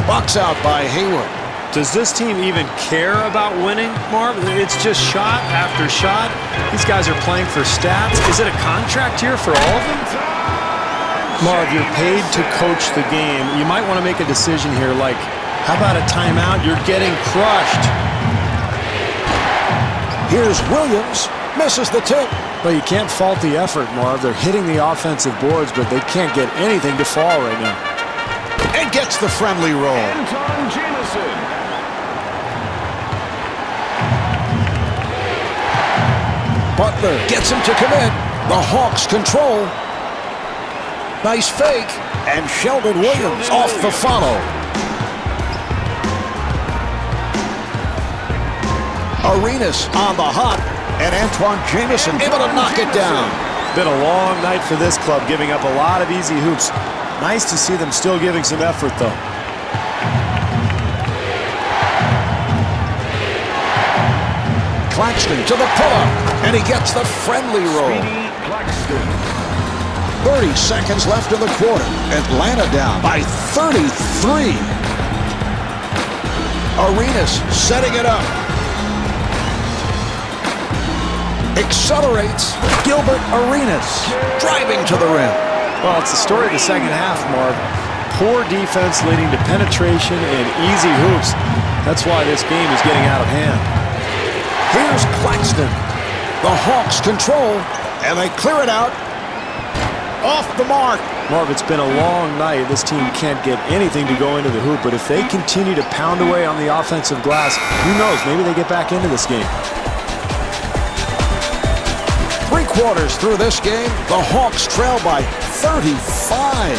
Box out by Hayward. Does this team even care about winning, Marv? It's just shot after shot. These guys are playing for stats. Is it a contract here for all of them? Marv, you're paid to coach the game. You might want to make a decision here, like, how about a timeout? You're getting crushed. Here's Williams. Misses the tip. Well, you can't fault the effort, Marv. They're hitting the offensive boards, but they can't get anything to fall right now. And gets the friendly roll. Anton Jamison. Butler gets him to commit. The Hawks control. Nice fake. And Sheldon Williams off the follow. Arenas on the hop. And Antoine Jamison able to knock it down. Been a long night for this club, giving up a lot of easy hoops. Nice to see them still giving some effort, though. Claxton to the pull-up, and he gets the friendly roll. 30 seconds left in the quarter. Atlanta down by 33. Arenas setting it up. Accelerates. Gilbert Arenas driving to the rim. Well, it's the story of the second half, Marv. Poor defense leading to penetration and easy hoops. That's why this game is getting out of hand. Here's Claxton. The Hawks control, and they clear it out. Off the mark. Marv, it's been a long night. This team can't get anything to go into the hoop, but if they continue to pound away on the offensive glass, who knows? Maybe they get back into this game. 3 quarters through this game, the Hawks trail by 35.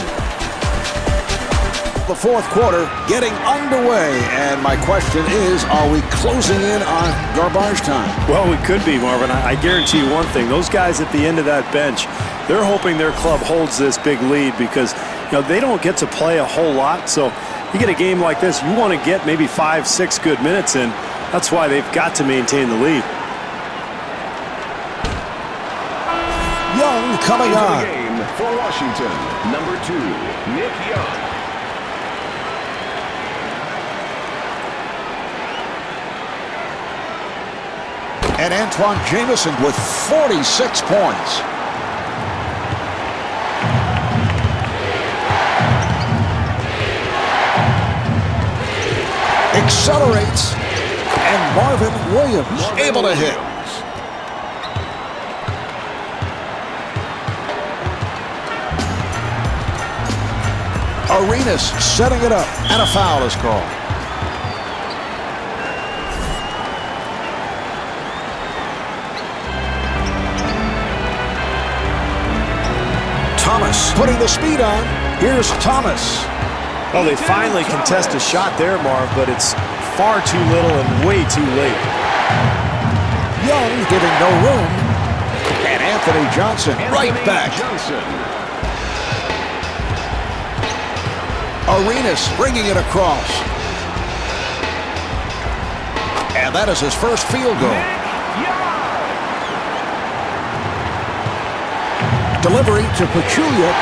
The fourth quarter getting underway, and my question is, are we closing in on garbage time? Well, we could be, Marvin. I guarantee you one thing. Those guys at the end of that bench, they're hoping their club holds this big lead because, they don't get to play a whole lot. So you get a game like this, you want to get maybe 5-6 good minutes in. That's why they've got to maintain the lead. Young coming on. The game for Washington, number 2, Nick Young. And Antoine Jamison with 46 points. Accelerates. And Marvin Williams able to hit. Arenas setting it up, and a foul is called. Thomas putting the speed on. Here's Thomas. Well, they finally contest a shot there, Marv, but it's far too little and way too late. Young giving no room. And Anthony Johnson right back. Arenas bringing it across. And that is his first field goal. Delivery to Pachulia.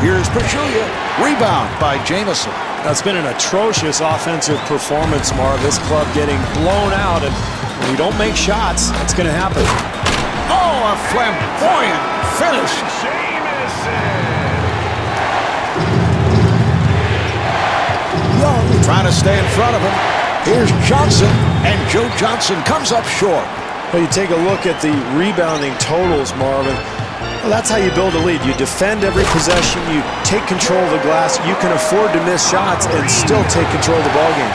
Here's Pachulia. Rebound by Jamison. That's been an atrocious offensive performance, Marv. This club getting blown out, and when you don't make shots, that's going to happen. Oh, a flamboyant finish. Young trying to stay in front of him. Here's Johnson, and Joe Johnson comes up short. Well, you take a look at the rebounding totals, Marvin. Well, that's how you build a lead. You defend every possession. You take control of the glass. You can afford to miss shots and still take control of the ballgame.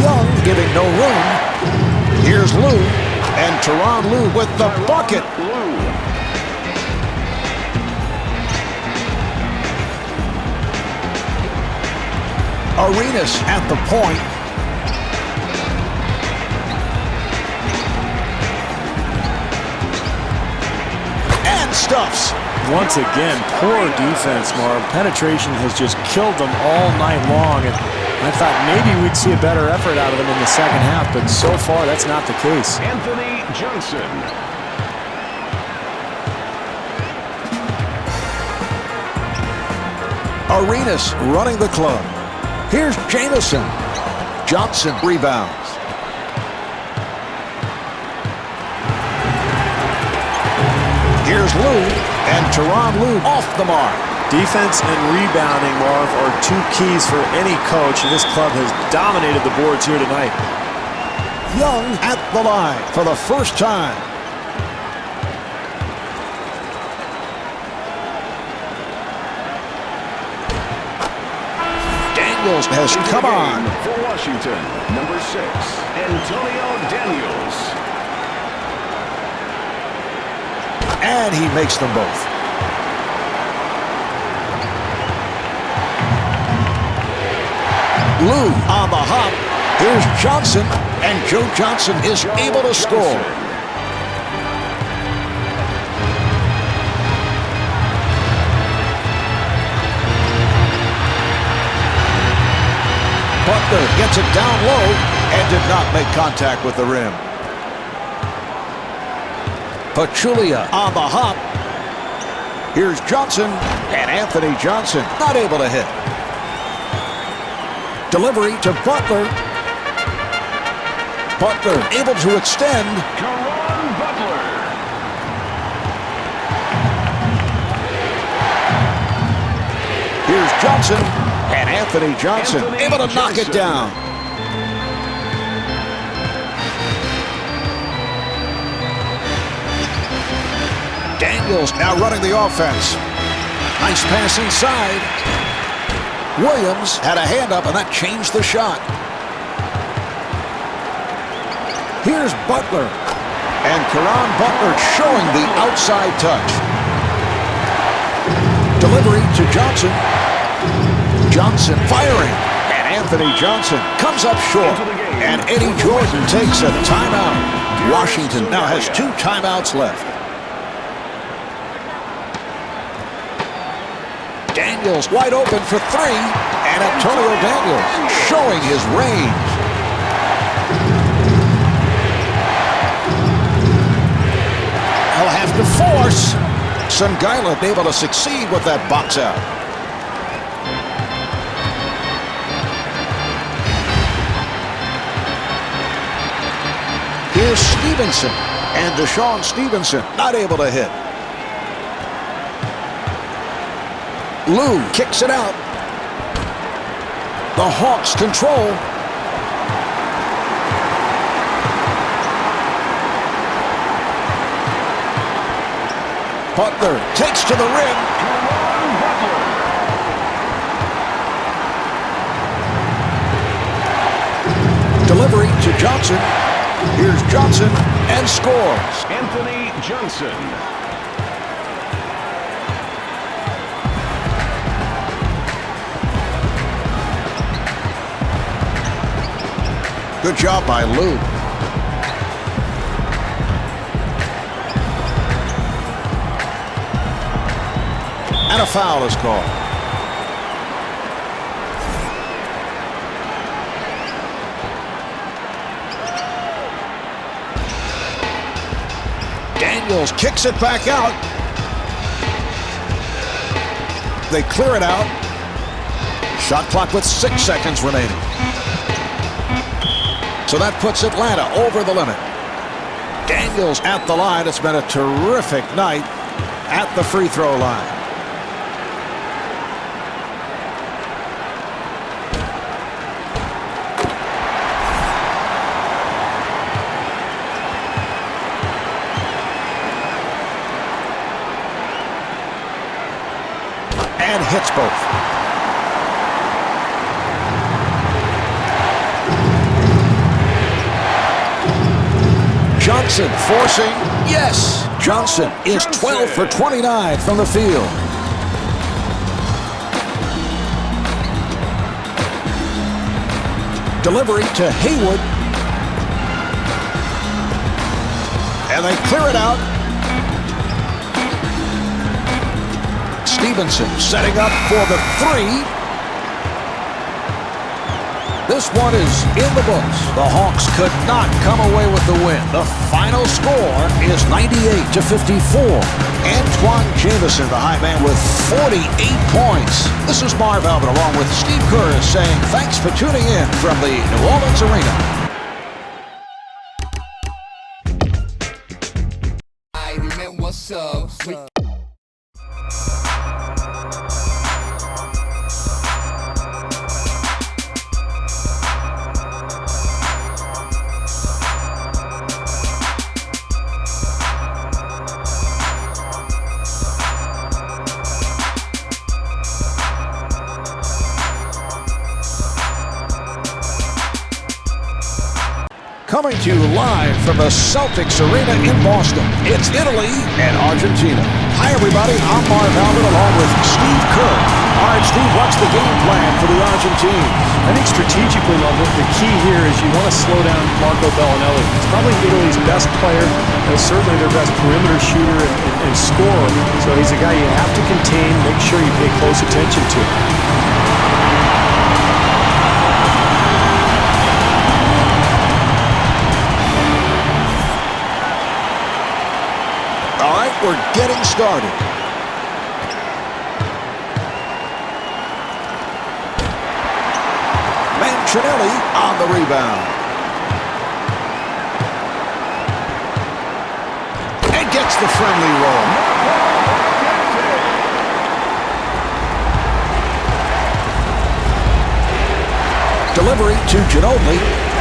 Young giving no room. Here's Lou, and Teron Lou with the bucket. Arenas at the point. And stuffs. Once again, poor defense, Marv. Penetration has just killed them all night long. And I thought maybe we'd see a better effort out of them in the second half, but so far that's not the case. Anthony Johnson. Arenas running the club. Here's Jamison. Johnson rebounds. Here's Lou, and Teron Lou off the mark. Defense and rebounding, Marv, are two keys for any coach, and this club has dominated the boards here tonight. Young at the line for the first time. Daniels has come on. Washington, number 6, Antonio Daniels. And he makes them both. Lou on the hop. Here's Johnson, and Joe Johnson is able to score. Butler gets it down low and did not make contact with the rim. Pachulia on the hop. Here's Johnson, and Anthony Johnson not able to hit. Delivery to Butler. Butler able to extend. Caron Butler. Here's Johnson, and Anthony Johnson able to knock it down. Daniels now running the offense. Nice pass inside. Williams had a hand up, and that changed the shot. Here's Butler. And Caron Butler showing the outside touch. Delivery to Johnson. Johnson firing. And Anthony Johnson comes up short. And Eddie Jordan takes a timeout. Washington now has 2 timeouts left. Daniels wide open for 3, and Antonio Daniels showing his range. He'll have to force. Sungaila able to succeed with that box out. Here's Stevenson, and Deshaun Stevenson not able to hit. Lou kicks it out. The Hawks control. Butler takes to the rim. Delivery to Johnson. Here's Johnson and scores. Anthony Johnson. Good job by Lou. And a foul is called. Daniels kicks it back out. They clear it out. Shot clock with 6 seconds remaining. So that puts Atlanta over the limit. Daniels at the line. It's been a terrific night at the free throw line. And hits both. Johnson forcing. Yes! Johnson is 12 for 29 from the field. Delivery to Haywood. And they clear it out. Stevenson setting up for the 3. This one is in the books. The Hawks could not come away with the win. The final score is 98-54. Antoine Jamison, the high man, with 48 points. This is Marv Albert along with Steve Kerr saying thanks for tuning in from the New Orleans Arena. What's up? Coming to you live from the Celtics Arena in Boston, it's Italy and Argentina. Hi, everybody. I'm Marv Albert along with Steve Kerr. All right, Steve, what's the game plan for the Argentines? I think strategically, the key here is you want to slow down Marco Bellinelli. He's probably Italy's best player, and certainly their best perimeter shooter and scorer. So he's a guy you have to contain, make sure you pay close attention to. All right, we're getting started. Mancinelli on the rebound. And gets the friendly roll. Delivery to Ginobili.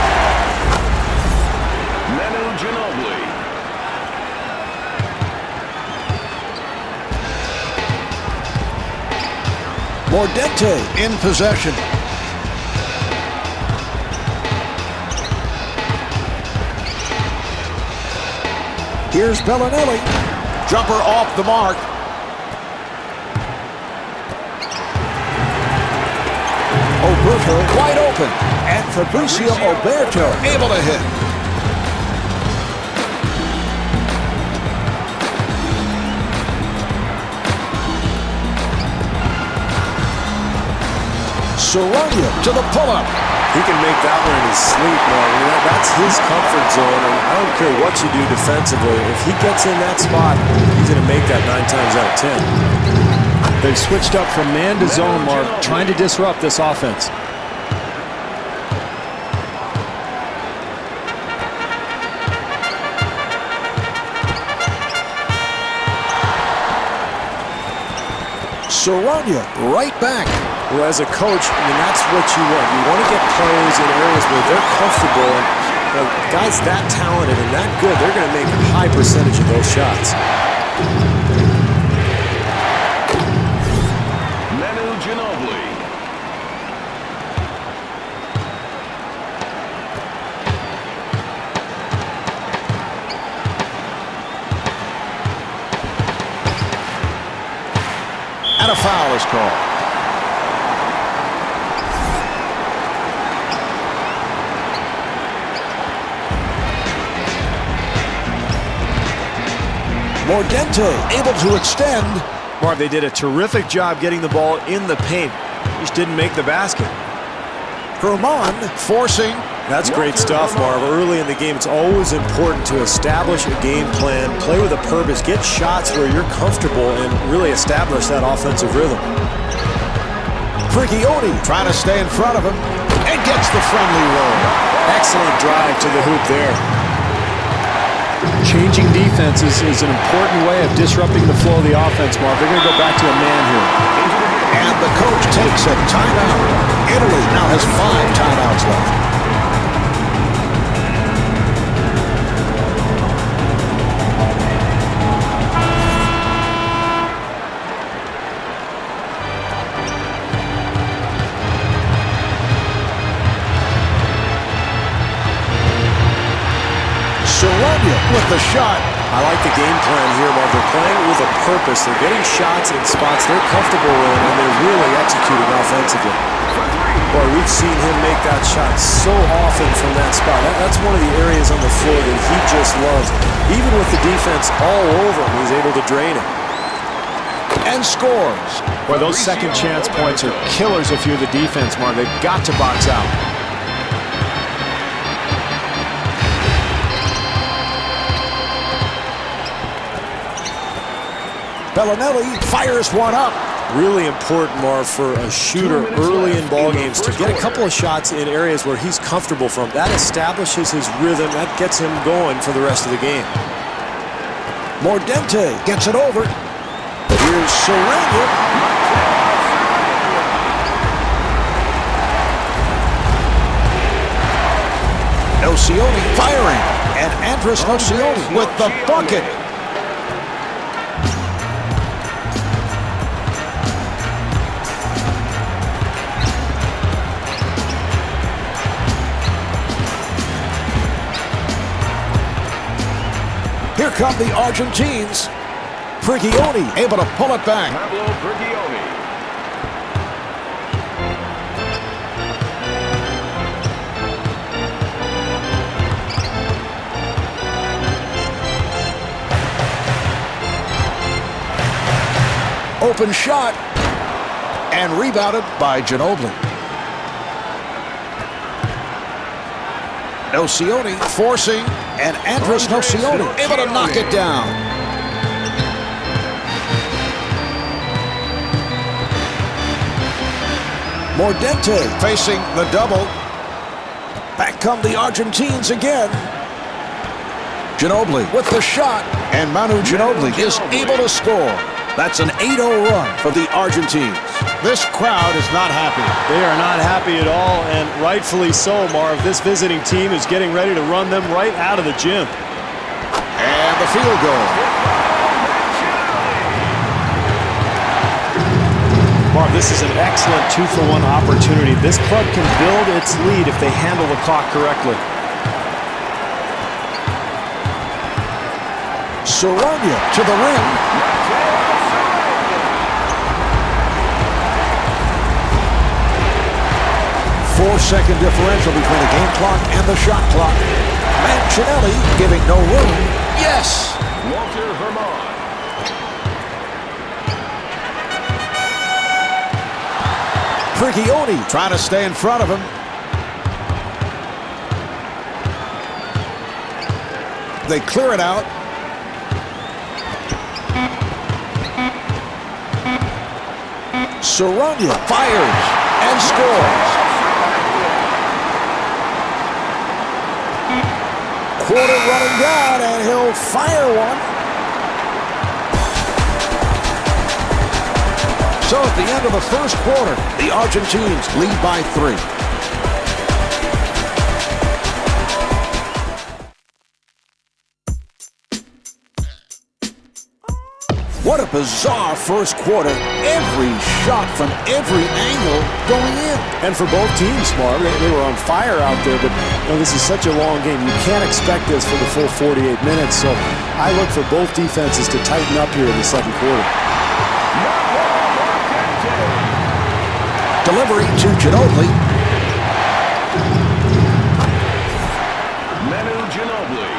Mordente in possession. Here's Bellinelli. Jumper off the mark. Oberto wide open. And Fabricio Oberto able to hit. Soronia to the pull-up. He can make that one in his sleep, Marvin. That's his comfort zone, and I don't care what you do defensively. If he gets in that spot, he's going to make that 9 times out of 10. They've switched up from man to zone, Marv, trying to disrupt this offense. Soronia right back. Well, as a coach, I mean, that's what you want. You want to get players in areas where they're comfortable. And guys that talented and that good, they're going to make a high percentage of those shots. Ginobili. And a foul is called. Mordente able to extend. Marv, they did a terrific job getting the ball in the paint. Just didn't make the basket. Herman forcing. That's great stuff, Marv. Early in the game, it's always important to establish a game plan, play with a purpose, get shots where you're comfortable, and really establish that offensive rhythm. Prigioni trying to stay in front of him and gets the friendly roll. Excellent drive to the hoop there. Changing defenses is an important way of disrupting the flow of the offense, Marv. They're going to go back to a man here. And the coach takes a timeout. Italy now has 5 timeouts left. Soronia with the shot. I like the game plan here, Marv. They're playing with a purpose. They're getting shots in spots they're comfortable in, and they're really executing offensively. Boy, we've seen him make that shot so often from that spot. That's one of the areas on the floor that he just loves. Even with the defense all over him, he's able to drain it. And scores. Boy, those second chance points are killers if you're the defense, Marv. They've got to box out. Bellinelli fires one up. Really important, Marv, for a shooter early in ball games to get a couple of shots in areas where he's comfortable from. That establishes his rhythm. That gets him going for the rest of the game. Mordente gets it over. Here's Soronia. Nocioni firing. And Andres Nocioni with the bucket. come the Argentines. Prigioni able to pull it back. Pablo Prigioni. Open shot. And rebounded by Ginobili. Nocioni forcing, and Andres Nocioni able to knock it down. Mordente facing the double. Back come the Argentines again. Ginobili with the shot, and Manu Ginobili is able to score. That's an 8-0 run for the Argentines. This crowd is not happy. They are not happy at all, and rightfully so, Marv. This visiting team is getting ready to run them right out of the gym. And the field goal. Marv, this is an excellent 2-for-1 opportunity. This club can build its lead if they handle the clock correctly. Soronia to the rim. 4-second differential between the game clock and the shot clock. Mancinelli giving no room. Yes! Walter Vermont. Prigioni trying to stay in front of him. They clear it out. Soronia fires and scores. Quarter running down, and he'll fire one. So at the end of the first quarter, the Argentines lead by 3. What a bizarre first quarter. Every shot from every angle going in. And for both teams, Marv, they were on fire out there, but this is such a long game. You can't expect this for the full 48 minutes, so I look for both defenses to tighten up here in the second quarter. Delivery to Ginobili. Manu Ginobili.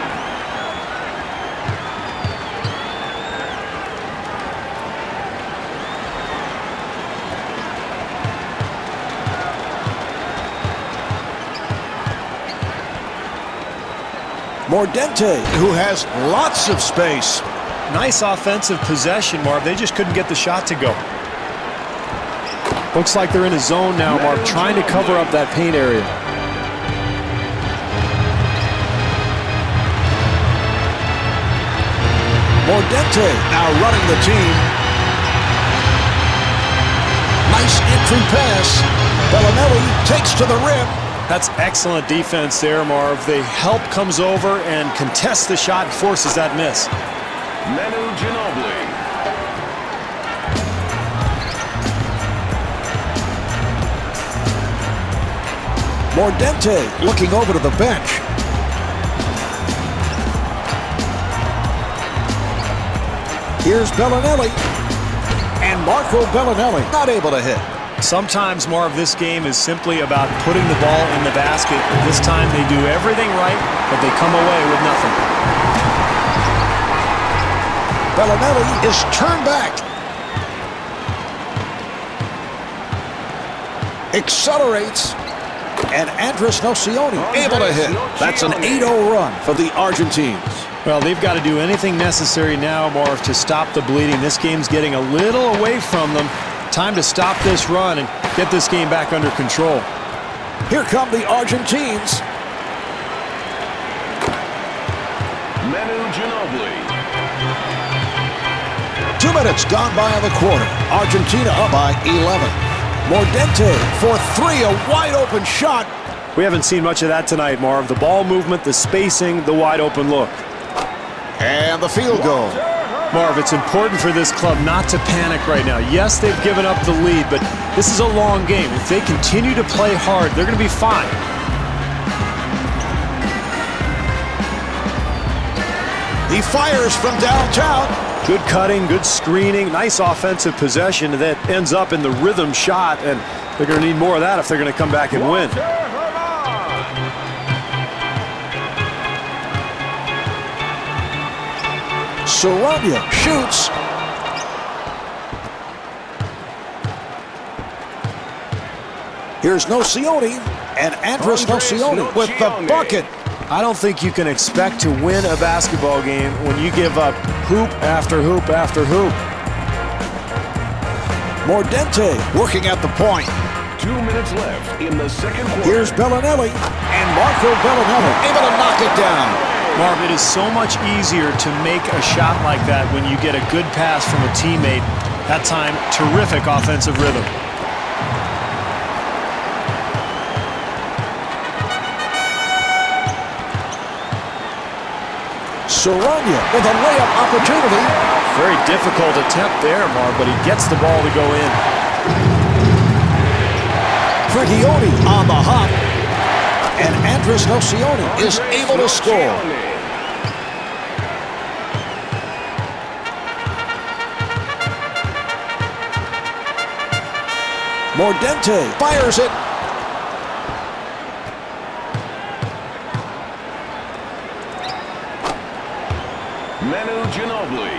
Mordente, who has lots of space. Nice offensive possession, Marv. They just couldn't get the shot to go. Looks like they're in a zone now, Marv, trying to cover up that paint area. Mordente now running the team. Nice entry pass. Bellinelli takes to the rim. That's excellent defense there, Marv. The help comes over and contests the shot and forces that miss. Manu Ginobili. Mordente looking over to the bench. Here's Bellinelli. And Marco Bellinelli not able to hit. Sometimes, Marv, this game is simply about putting the ball in the basket. This time they do everything right, but they come away with nothing. Bellinelli is turned back. Accelerates. And Andres Nocioni able to hit. That's an 8-0 run for the Argentines. Well, they've got to do anything necessary now, Marv, to stop the bleeding. This game's getting a little away from them. Time to stop this run and get this game back under control. Here come the Argentines. Manu Ginobili. 2 minutes gone by in the quarter. Argentina up by 11. Mordente for 3, a wide open shot. We haven't seen much of that tonight, Marv. The ball movement, the spacing, the wide open look. And the field goal. Marv, it's important for this club not to panic right now. Yes, they've given up the lead, but this is a long game. If they continue to play hard, they're going to be fine. The He fires from downtown. Good cutting, good screening, nice offensive possession that ends up in the rhythm shot, and they're going to need more of that if they're going to come back and win. Sarabia shoots. Here's Nocioni, and Andres Nocioni with the bucket. I don't think you can expect to win a basketball game when you give up hoop after hoop after hoop. Mordente working at the point. 2 minutes left in the second quarter. Here's Bellinelli, and Marco Bellinelli able to knock it down. Marv, it is so much easier to make a shot like that when you get a good pass from a teammate. That time, terrific offensive rhythm. Sarabia with a layup opportunity. Very difficult attempt there, Marv, but he gets the ball to go in. Prigioni on the hop, and Andres Nocioni is able to score. Mordente fires it. Manu Ginobili.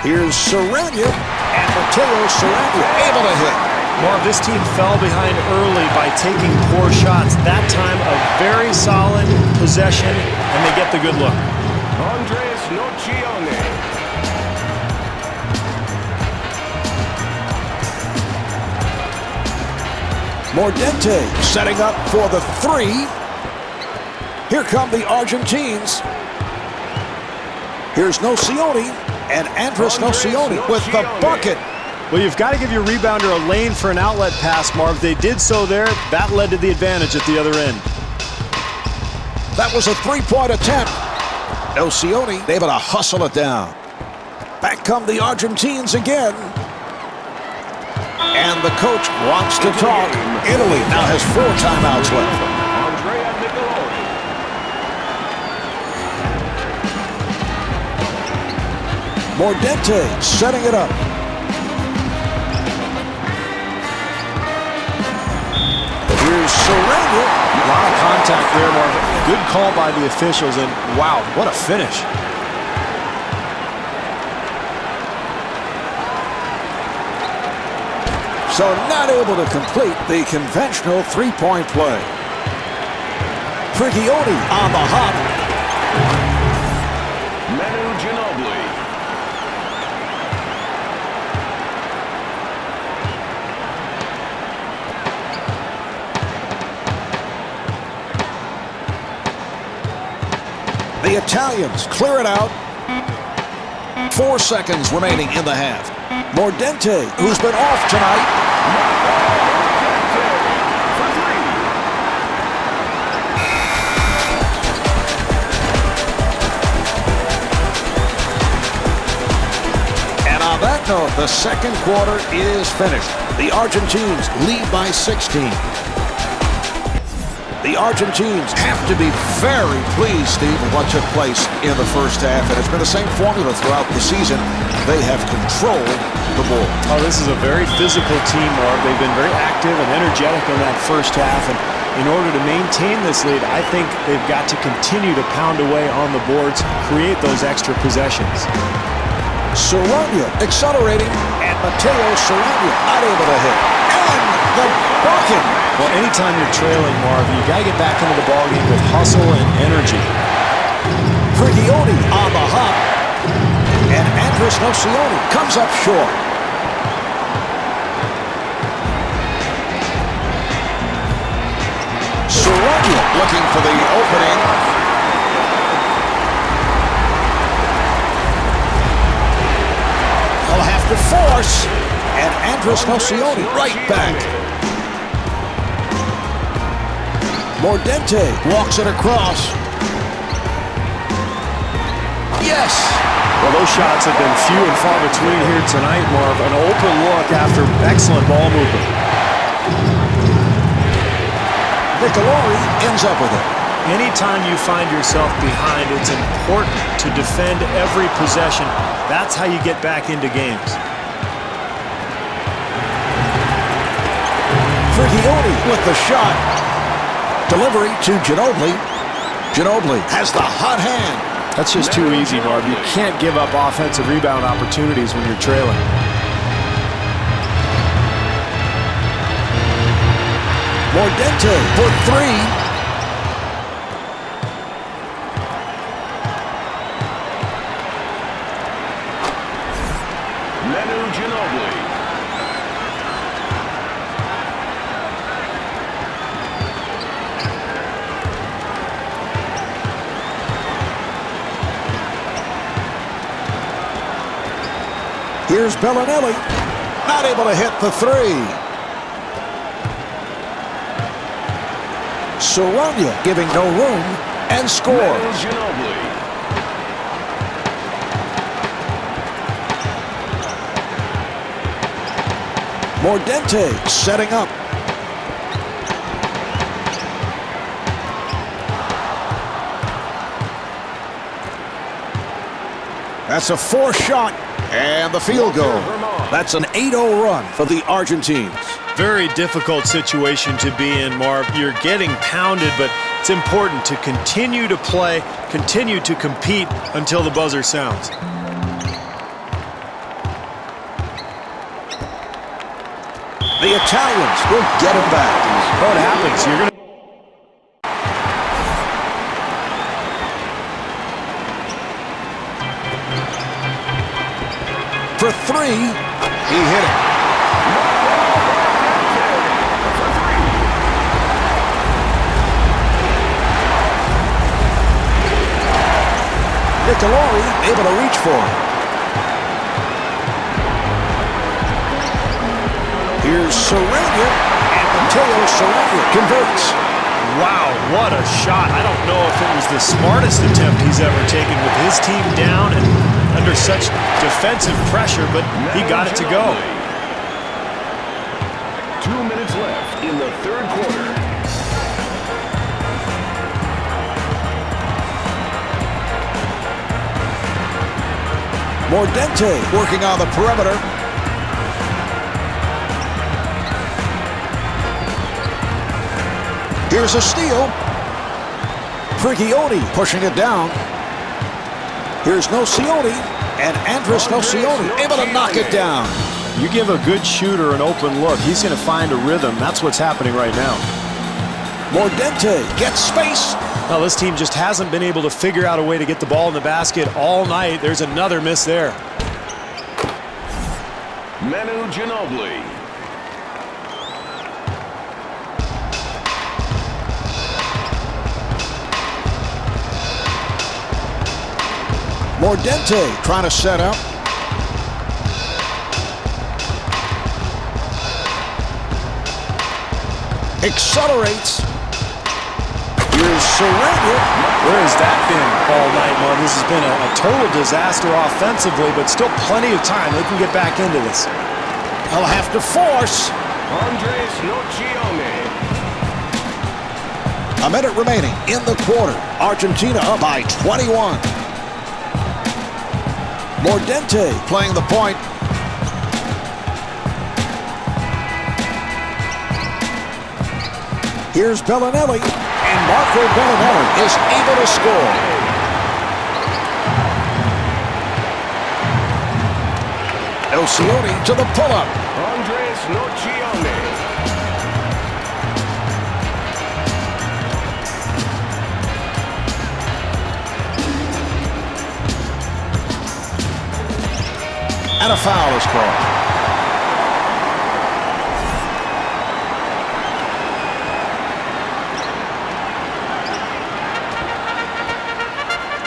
Here's Sarabia, and Mateo Sarabia able to hit. Marv, this team fell behind early by taking poor shots. That time, a very solid possession, and they get the good look. Andres Nocioni. Mordente setting up for the three. Here come the Argentines. Here's Nocioni, and Andres Nocioni with the bucket. Well, you've got to give your rebounder a lane for an outlet pass, Marv. They did so there. That led to the advantage at the other end. That was a three-point attempt. Nocioni able to hustle it down. Back come the Argentines again. And the coach wants to talk. Italy now has 4 timeouts left. Mordente setting it up. Here's Sarabia. A lot of contact there, Marvin. Good call by the officials, and wow, what a finish. So not able to complete the conventional three-point play. Prigioni on the hop. Manu Ginobili. The Italians clear it out. 4 seconds remaining in the half. Mordente, who's been off tonight. And on that note, the second quarter is finished. The Argentines lead by 16. The Argentines have to be very pleased, Steve, with what took place in the first half. And it's been the same formula throughout the season. They have controlled the ball. Oh, this is a very physical team, Marv. They've been very active and energetic in that first half. And in order to maintain this lead, I think they've got to continue to pound away on the boards, create those extra possessions. Sarabia accelerating, and Mateo Sarabia not able to hit. And the bucket. Well, anytime you're trailing, Marv, you got to get back into the ballgame with hustle and energy. Prigioni on the hop. And Andres Nocioni comes up short. Sarabia looking for the opening. He'll have to force. And Andres Nocioni right back. Mordente walks it across. Yes! Well, those shots have been few and far between here tonight, Marv. An open look after excellent ball movement. Nicolori ends up with it. Anytime you find yourself behind, it's important to defend every possession. That's how you get back into games. Frigioni with the shot. Delivery to Ginobili. Ginobili has the hot hand. That's just too easy, Marv. You can't give up offensive rebound opportunities when you're trailing. Mordente for three. Ginobili. Here's Bellinelli. Not able to hit the three. Saranya giving no room and scores. Mordente setting up. That's a fourth shot and the field goal. That's an 8-0 run for the Argentines. Very difficult situation to be in, Marv. You're getting pounded, but it's important to continue to play, continue to compete until the buzzer sounds. The Italians will get him back. What happens? You're going to... For three, he hit it. Nicolori able to reach for it. Here's Saranya, and Mateo Saranya converts. Wow, what a shot. I don't know if it was the smartest attempt he's ever taken with his team down and under such defensive pressure, but he got it to go. 2 minutes left in the third quarter. Mordente working on the perimeter. Here's a steal. Frigioni pushing it down. Here's Nocioni, and Andres Nocioni able to knock it down. You give a good shooter an open look, he's going to find a rhythm. That's what's happening right now. Mordente gets space. Well, this team just hasn't been able to figure out a way to get the ball in the basket all night. There's another miss there. Ginobili. Mordente trying to set up. Accelerates. Here's Saranya. Where has that been all night, Marv? This has been a total disaster offensively, but still plenty of time. They can get back into this. They'll have to force. Andres Nocioni. A minute remaining in the quarter. Argentina up by 21. Mordente playing the point. Here's Bellinelli, and Marco Bellinelli is able to score. Nocioni to the pull-up. Andres Nocioni. And a foul is called.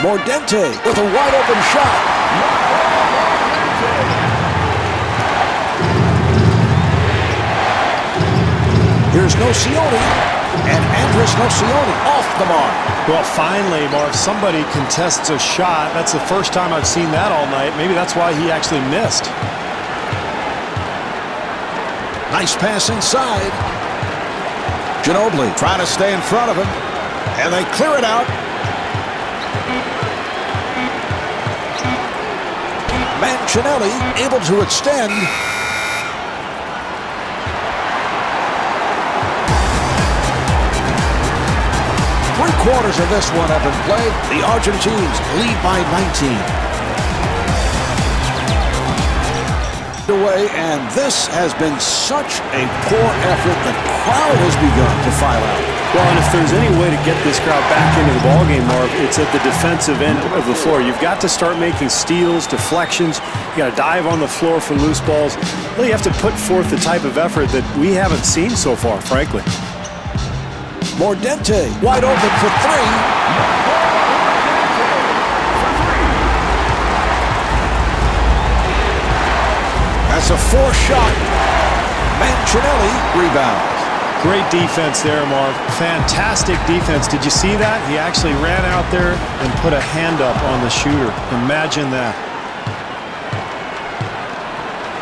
Mordente with a wide open shot. Here's Nocioni. And Andres Nocioni off the mark. Well, finally, Marv, somebody contests a shot. That's the first time I've seen that all night. Maybe that's why he actually missed. Nice pass inside. Ginobili trying to stay in front of him. And they clear it out. Mancinelli able to extend. Three-quarters of this one have been played. The Argentines lead by 19. Away, and this has been such a poor effort. The crowd has begun to file out. Well, and if there's any way to get this crowd back into the ballgame, Marv, it's at the defensive end of the floor. You've got to start making steals, deflections. You got to dive on the floor for loose balls. Well, you have to put forth the type of effort that we haven't seen so far, frankly. Mordente wide open for three. That's a four shot. Mancinelli rebounds. Great defense there, Marv. Fantastic defense. Did you see that? He actually ran out there and put a hand up on the shooter. Imagine that.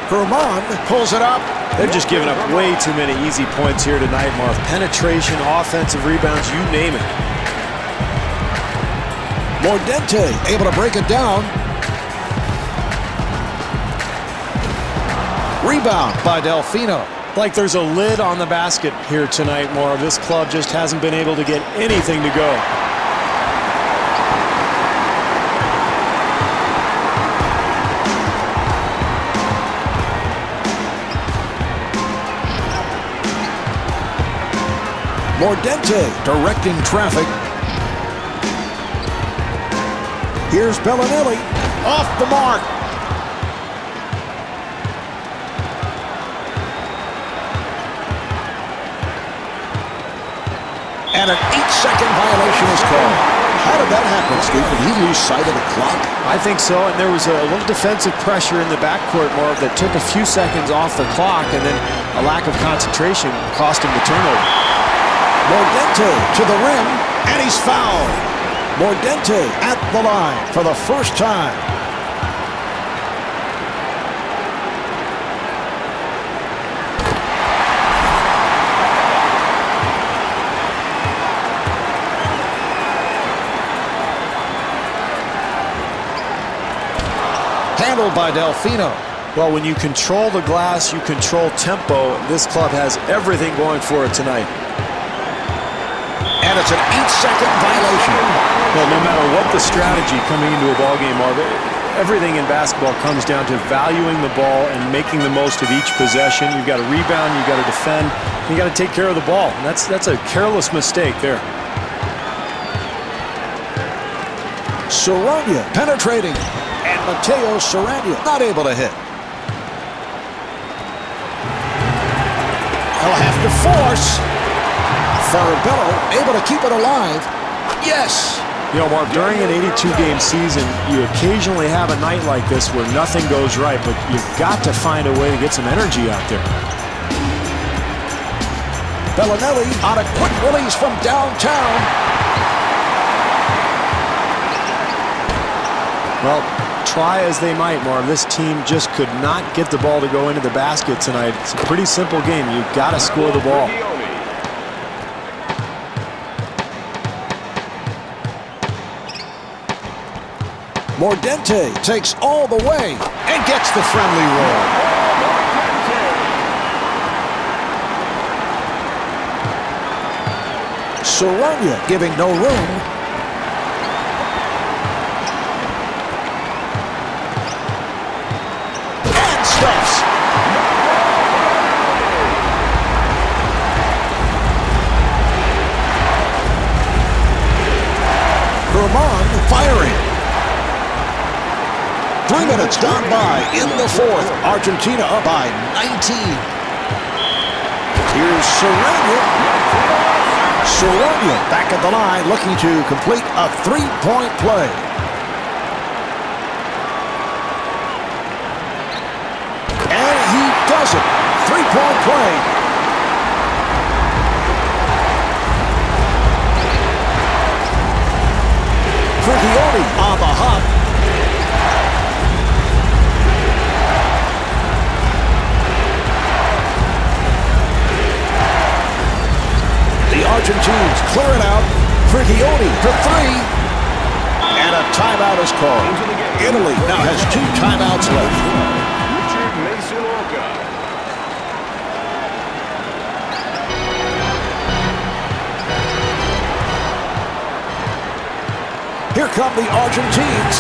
Herman pulls it up. They've just given up way too many easy points here tonight, Marv. Penetration, offensive rebounds, you name it. Mordente able to break it down. Rebound by Delfino. Like there's a lid on the basket here tonight, Marv. This club just hasn't been able to get anything to go. Mordente directing traffic. Here's Bellinelli off the mark. And an 8-second violation is called. How did that happen, Steve? Did he lose sight of the clock? I think so, and there was a little defensive pressure in the backcourt, Marv, that took a few seconds off the clock, and then a lack of concentration cost him the turnover. Mordente to the rim, and he's fouled. Mordente at the line for the first time. Handled by Delfino. Well, when you control the glass, you control tempo. This club has everything going for it tonight. And it's an 8-second violation. Well, no matter what the strategy coming into a ballgame, Marv, everything in basketball comes down to valuing the ball and making the most of each possession. You've got to rebound, you've got to defend, you got to take care of the ball. And that's a careless mistake there. Sarania penetrating. And Mateo Sarania not able to hit. He'll have to force. Farabello able to keep it alive. Yes. You know, Marv, during an 82-game season, you occasionally have a night like this where nothing goes right, but you've got to find a way to get some energy out there. Bellinelli on a quick release from downtown. Well, try as they might, Marv, this team just could not get the ball to go into the basket tonight. It's a pretty simple game. You've got to score the ball. Mordente takes all the way and gets the friendly roll. Sarania giving no room. And stuffs. Herman firing. 3 minutes gone by in the fourth. Argentina up by 19. Here's Sarania. Sarania back at the line looking to complete a three-point play. And he does it. Three-point play. Frigioni on the hop. The Argentines clear it out. Frigioni for three. And a timeout is called. Italy now has 2 timeouts left. Here come the Argentines.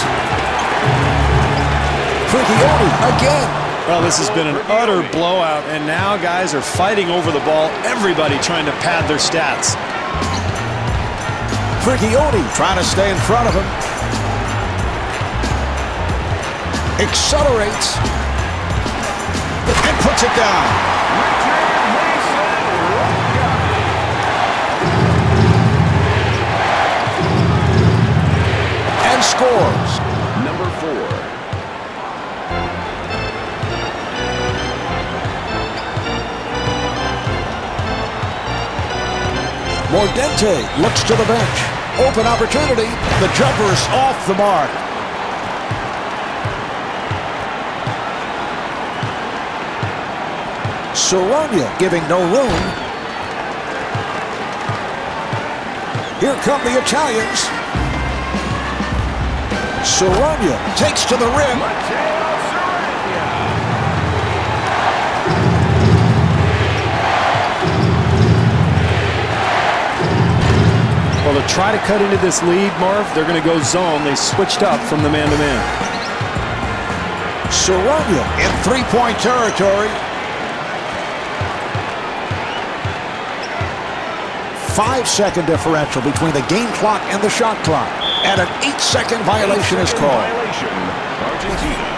Frigioni again. Well, this has been an utter blowout, and now guys are fighting over the ball. Everybody trying to pad their stats. Frigioni trying to stay in front of him. Accelerates. And puts it down. And scores. Number 4. Mordente looks to the bench. Open opportunity. The jumper's off the mark. Soronia giving no room. Here come the Italians. Soronia takes to the rim. Well, to try to cut into this lead, Marv, they're going to go zone. They switched up from the man-to-man. Soronia in three-point territory. 5-second differential between the game clock and the shot clock. And an 8-second violation is called. Argentina.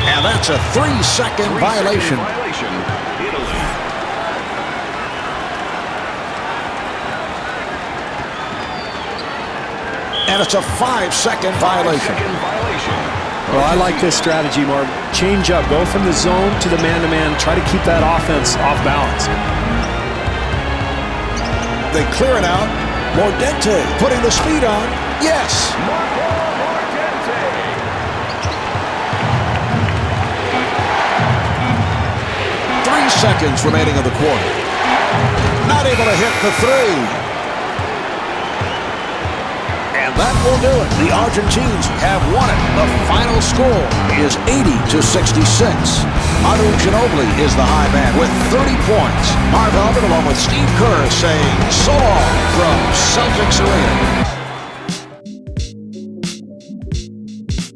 And that's a 3-second violation. Italy. And it's a 5-second violation. Well, I like this strategy, Marv. Change up. Go from the zone to the man-to-man. Try to keep that offense off balance. They clear it out. Mordente putting the speed on. Yes. 3 seconds remaining in the quarter. Not able to hit the three. And that will do it. The Argentines have won it. The final score is 80-66. Manu Ginobili is the high man with 30 points. Marv Albert along with Steve Kerr saying so long from Celtics Arena.